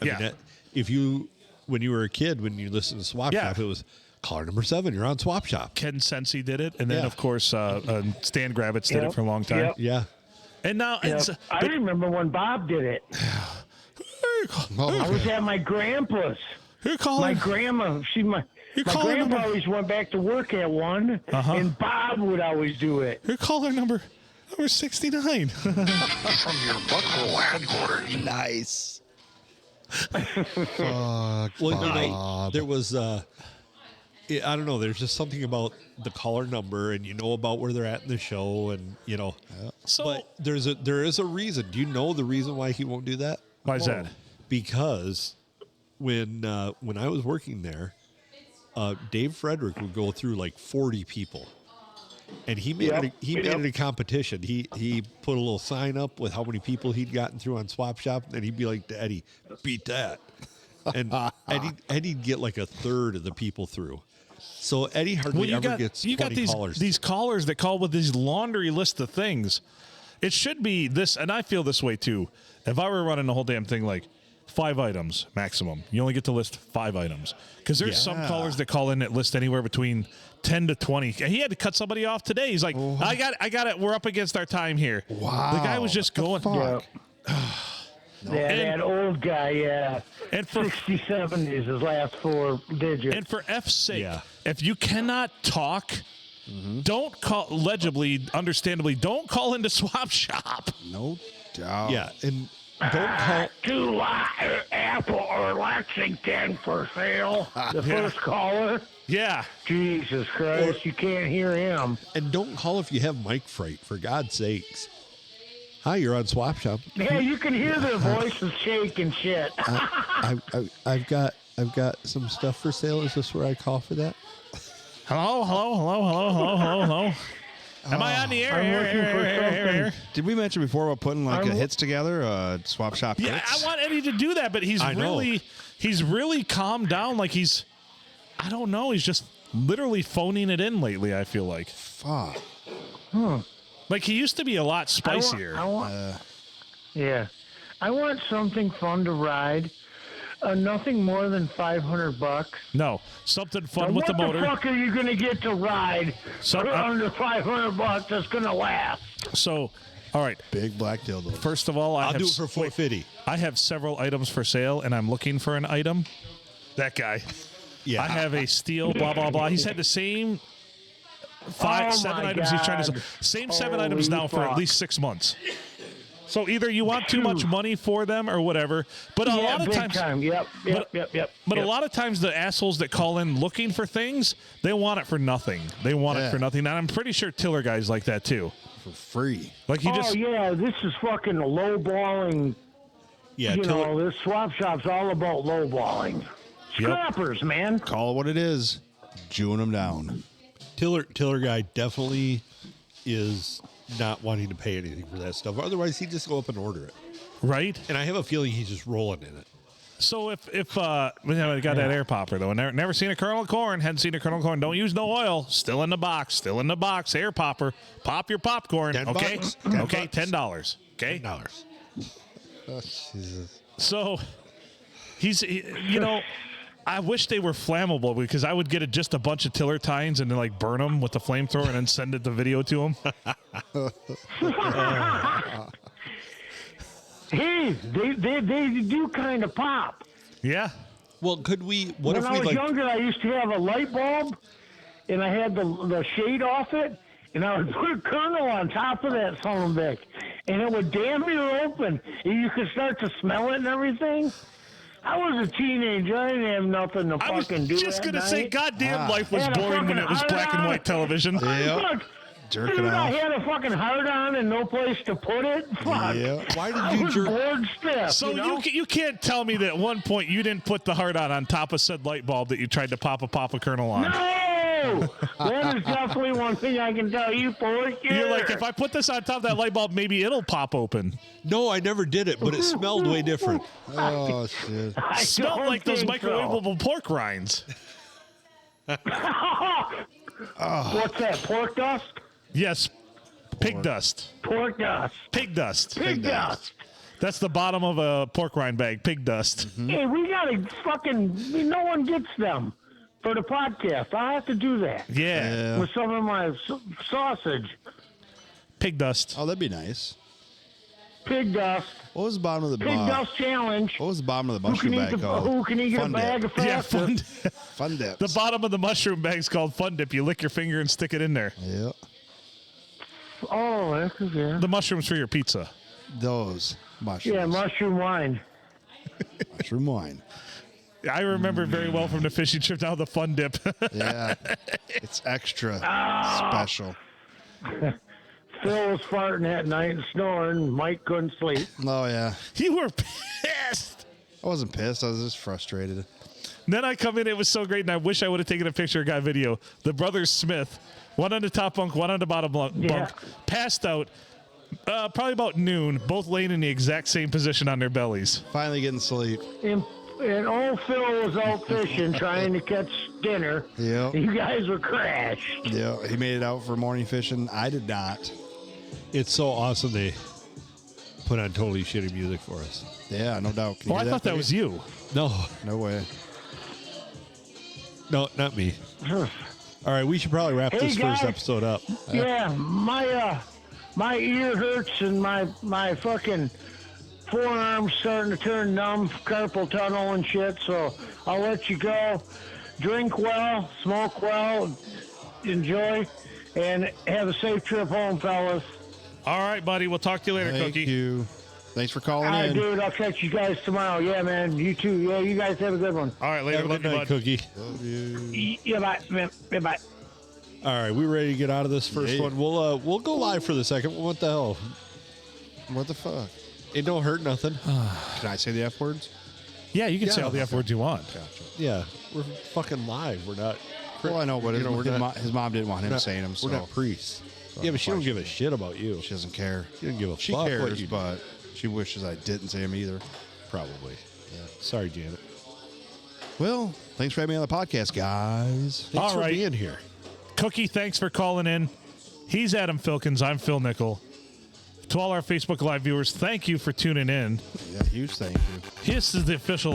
Speaker 2: I mean, when you were a kid, when you listened to Swap Shop, it was caller number 7, you're on Swap Shop.
Speaker 1: Ken Sensi did it, and then, of course, Stan Gravitz did it for a long time.
Speaker 5: Yep.
Speaker 2: Yeah.
Speaker 1: And now
Speaker 5: I remember when Bob did it. I was at my grandpa's. My grandma, my grandpa always went back to work at 1, and Bob would always do it.
Speaker 1: Your caller number 69.
Speaker 4: From your butthole headquarters.
Speaker 3: nice.
Speaker 2: Well, you know, there was, I don't know, there's just something about the caller number, and you know about where they're at in the show, and, you know.
Speaker 1: So,
Speaker 2: but there is a reason. Do you know the reason why he won't do that?
Speaker 1: Why is that?
Speaker 2: Because when I was working there, Dave Frederick would go through like 40 people, and he made it a competition. He put a little sign up with how many people he'd gotten through on Swap Shop, and he'd be like to Eddie, beat that, and Eddie'd get like a third of the people through. So Eddie hardly ever gets 20 callers.
Speaker 1: These callers that call with these laundry list of things. It should be this, and I feel this way too. If I were running the whole damn thing like 5 items maximum, you only get to list 5 items, because there's some callers that call in that list anywhere between 10 to 20. He had to cut somebody off today. He's like, I got it. We're up against our time here.
Speaker 3: Wow.
Speaker 1: The guy was just going.
Speaker 5: That old guy,
Speaker 1: And for
Speaker 5: 60, 70s, his last 4 digits.
Speaker 1: And for F's sake, if you cannot talk, don't call, understandably, don't call into Swap Shop.
Speaker 3: No doubt.
Speaker 2: Yeah, and Don't call.
Speaker 5: To Apple or Lexington for sale. The first caller.
Speaker 1: Yeah.
Speaker 5: Jesus Christ, you can't hear him.
Speaker 2: And don't call if you have mic fright, for God's sakes. Hi, you're on Swap Shop.
Speaker 5: Yeah, you can hear their voices shake and shit.
Speaker 2: I've got some stuff for sale. Is this where I call for that?
Speaker 1: Hello. Am I on the air?
Speaker 5: I'm looking for something.
Speaker 3: Did we mention before about putting like hits together? Swap Shop
Speaker 1: Yeah,
Speaker 3: hits?
Speaker 1: I want Eddie to do that, but he's really calmed down. Like I don't know. He's just literally phoning it in lately. I feel like.
Speaker 3: Fuck.
Speaker 1: Like he used to be a lot spicier.
Speaker 5: I want something fun to ride. Nothing more than $500.
Speaker 1: No, something fun with the
Speaker 5: What
Speaker 1: motor.
Speaker 5: the fuck are you gonna get to ride
Speaker 1: So-
Speaker 5: for under $500 that's gonna last?
Speaker 1: So, all right.
Speaker 3: Big black dildo.
Speaker 1: First of all,
Speaker 2: I'll do it for $450.
Speaker 1: I have several items for sale, and I'm looking for an item. That guy.
Speaker 2: Yeah.
Speaker 1: I have a steel. Blah blah blah. He's had the same seven
Speaker 5: my
Speaker 1: items he's trying to
Speaker 5: God.
Speaker 1: same seven
Speaker 5: Holy
Speaker 1: items now for at
Speaker 5: fuck.
Speaker 1: least 6 months. So either you want too much money for them or whatever, but a lot of
Speaker 5: big
Speaker 1: times,
Speaker 5: time. Yep.
Speaker 1: but a lot of times the assholes that call in looking for things, they want it for nothing. They want it for nothing, and I'm pretty sure tiller guys like that too.
Speaker 3: For free.
Speaker 1: Like he just
Speaker 5: yeah, this is fucking lowballing.
Speaker 2: Yeah,
Speaker 5: You know, this swap shop's all about lowballing. Scrappers, man.
Speaker 3: Call it what it is. Jewing them down.
Speaker 2: Tiller guy definitely is not wanting to pay anything for that stuff. Otherwise, he'd just go up and order it.
Speaker 1: right.
Speaker 2: And I have a feeling he's just rolling in it.
Speaker 1: So if we got that air popper though, never seen a kernel of corn, hadn't seen a kernel of corn, don't use no oil, still in the box, air popper, pop your popcorn,
Speaker 2: $10.
Speaker 1: okay,
Speaker 2: $10.
Speaker 1: okay, $10, okay,
Speaker 2: $10.
Speaker 3: Oh, Jesus.
Speaker 1: So I wish they were flammable because I would get just a bunch of tiller tines and then like burn them with the flamethrower and then send it the video to them.
Speaker 5: Hey, they do kind of pop.
Speaker 1: Yeah.
Speaker 2: Well, could we? What
Speaker 5: When
Speaker 2: if
Speaker 5: I
Speaker 2: we
Speaker 5: was
Speaker 2: like?
Speaker 5: younger, I used to have a light bulb, and I had the shade off it, and I would put a kernel on top of that son of a bitch, and it would damn near open, and you could start to smell it and everything. I was a teenager. I didn't have nothing to
Speaker 1: I was
Speaker 5: fucking do.
Speaker 1: just
Speaker 5: that
Speaker 1: going to say,
Speaker 5: night.
Speaker 1: goddamn, life was
Speaker 5: Had a
Speaker 1: boring when
Speaker 5: fucking
Speaker 1: it was black and white television.
Speaker 3: Yep.
Speaker 5: Fuck.
Speaker 3: Jerking
Speaker 5: Dude, I
Speaker 3: off.
Speaker 5: had a fucking heart on and no place to put it. Fuck.
Speaker 3: Yep.
Speaker 2: Why
Speaker 5: I
Speaker 2: did you
Speaker 5: was
Speaker 2: jerk?
Speaker 5: bored stiff.
Speaker 1: So
Speaker 5: you know?
Speaker 1: you can't tell me that at one point you didn't put the heart on top of said light bulb that you tried to pop a kernel on.
Speaker 5: No! That is definitely one thing I can tell you for sure.
Speaker 1: You're like, if I put this on top of that light bulb, maybe it'll pop open.
Speaker 2: No, I never did it, but it smelled way different.
Speaker 3: Oh, shit.
Speaker 5: I
Speaker 1: Smelled
Speaker 5: don't
Speaker 1: like those
Speaker 5: think so.
Speaker 1: microwavable pork rinds.
Speaker 5: What's that? Pork dust?
Speaker 1: Yes, pig dust.
Speaker 5: Pork dust.
Speaker 1: Pig dust.
Speaker 5: Pig dust.
Speaker 1: That's the bottom of a pork rind bag. Pig dust.
Speaker 5: Hey, we gotta fucking. No one gets them for the podcast. I have to do that
Speaker 1: Yeah.
Speaker 5: with some of my sausage.
Speaker 1: Pig dust.
Speaker 3: Oh, that'd be nice.
Speaker 5: Pig dust.
Speaker 3: What was the bottom of the
Speaker 5: Pig dust challenge.
Speaker 3: What was the bottom of the
Speaker 5: Who
Speaker 3: mushroom
Speaker 5: can,
Speaker 3: bag called?
Speaker 5: who can eat a
Speaker 3: Fun
Speaker 5: bag
Speaker 3: dip.
Speaker 5: of
Speaker 1: Yeah,
Speaker 5: faster?
Speaker 1: fun.
Speaker 3: Fun dips.
Speaker 1: The bottom of the mushroom bag's called Fun Dip. You lick your finger and stick it in there.
Speaker 3: Yep.
Speaker 5: Oh, that's yeah.
Speaker 1: The mushrooms for your pizza.
Speaker 3: Those mushrooms.
Speaker 5: Yeah, mushroom wine.
Speaker 3: Mushroom wine.
Speaker 1: I remember very well from the fishing trip down the Fun Dip.
Speaker 3: Yeah. It's extra special.
Speaker 5: Phil was farting that night and snoring. Mike couldn't sleep.
Speaker 3: Oh, yeah.
Speaker 1: You were pissed.
Speaker 3: I wasn't pissed. I was just frustrated.
Speaker 1: And then I come in. It was so great, and I wish I would have taken a picture. Got video. The brothers Smith, one on the top bunk, one on the bottom bunk, passed out. Probably about noon. Both laying in the exact same position on their bellies.
Speaker 3: Finally getting sleep.
Speaker 5: And old Phil was out fishing trying to catch dinner.
Speaker 3: Yep.
Speaker 5: You guys were crashed.
Speaker 3: Yeah, he made it out for morning fishing. I did not.
Speaker 2: It's so awesome they put on totally shitty music for us.
Speaker 3: Yeah, no doubt. Can
Speaker 1: Oh,
Speaker 3: you
Speaker 1: I
Speaker 3: do
Speaker 1: thought that
Speaker 3: for
Speaker 1: was you.
Speaker 2: No,
Speaker 3: No way.
Speaker 2: no, not me. All right, we should probably wrap
Speaker 5: Hey,
Speaker 2: this first
Speaker 5: guys.
Speaker 2: episode up.
Speaker 5: Yeah, my ear hurts and my fucking forearm's starting to turn numb, carpal tunnel and shit. So I'll let you go. Drink well, smoke well, enjoy, and have a safe trip home, fellas.
Speaker 1: All right, buddy. We'll talk to you later,
Speaker 3: Thank
Speaker 1: Cookie.
Speaker 3: you. Thanks for calling
Speaker 5: All right,
Speaker 3: in.
Speaker 5: dude. I'll catch you guys tomorrow. Yeah, man. You too. Yeah, you guys have a good one.
Speaker 1: All right, later.
Speaker 2: Have a
Speaker 1: Love
Speaker 2: good
Speaker 1: you,
Speaker 2: night,
Speaker 1: bud.
Speaker 2: Cookie.
Speaker 5: Yeah, bye. Yeah, bye.
Speaker 2: All right, we ready to get out of this first
Speaker 3: Yeah.
Speaker 2: one? We'll go live for the second one. What the hell?
Speaker 3: What the fuck?
Speaker 2: It don't hurt nothing.
Speaker 3: Can I say the F words?
Speaker 1: Yeah, you can say
Speaker 2: Yeah.
Speaker 1: all the F words you want.
Speaker 2: Yeah, we're fucking live. We're not.
Speaker 3: Well, I know, but
Speaker 2: You know, we're not-
Speaker 3: his mom didn't want him
Speaker 2: we're not-
Speaker 3: saying them, so
Speaker 2: We're not priests. Yeah, but she don't give a shit about you.
Speaker 3: she doesn't care.
Speaker 2: She doesn't give a
Speaker 3: She
Speaker 2: fuck what
Speaker 3: cares,
Speaker 2: you do.
Speaker 3: but she wishes I didn't say them either.
Speaker 2: Probably. Yeah. Sorry, Janet.
Speaker 3: Well, thanks for having me on the podcast, guys.
Speaker 2: Thanks
Speaker 1: All
Speaker 2: for
Speaker 1: right.
Speaker 2: being here.
Speaker 1: Cookie, thanks for calling in. He's Adam Filkins. I'm Phil Nickel. To all our Facebook Live viewers, thank you for tuning in.
Speaker 3: Yeah, huge thank you.
Speaker 1: This is the official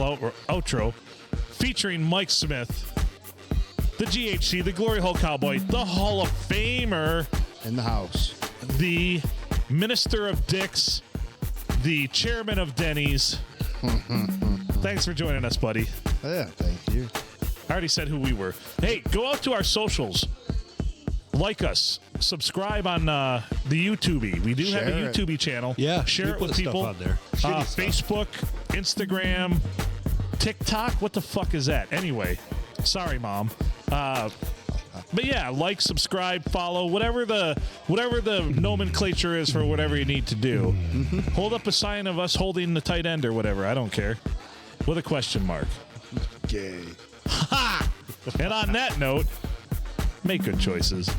Speaker 1: outro featuring Mike Smith, the GHC, the Glory Hole Cowboy, the Hall of Famer,
Speaker 3: In the house.
Speaker 1: the Minister of Dicks, the Chairman of Denny's. Thanks for joining us, buddy.
Speaker 3: Yeah, thank you.
Speaker 1: I already said who we were. Hey, go out to our socials. Like us. Subscribe on the YouTube. We do have a
Speaker 3: Share it.
Speaker 1: YouTube channel.
Speaker 2: Yeah,
Speaker 1: Share
Speaker 2: we
Speaker 1: it
Speaker 2: put
Speaker 1: with
Speaker 2: stuff
Speaker 1: people.
Speaker 2: on there. Shitty stuff.
Speaker 1: Facebook, Instagram, TikTok. What the fuck is that? Anyway, sorry, Mom. But yeah, like, subscribe, follow, whatever the nomenclature is for whatever you need to do. Hold up a sign of us holding the tight end or whatever. I don't care. With a question mark.
Speaker 3: Gay.
Speaker 1: Ha! And on that note, make good choices.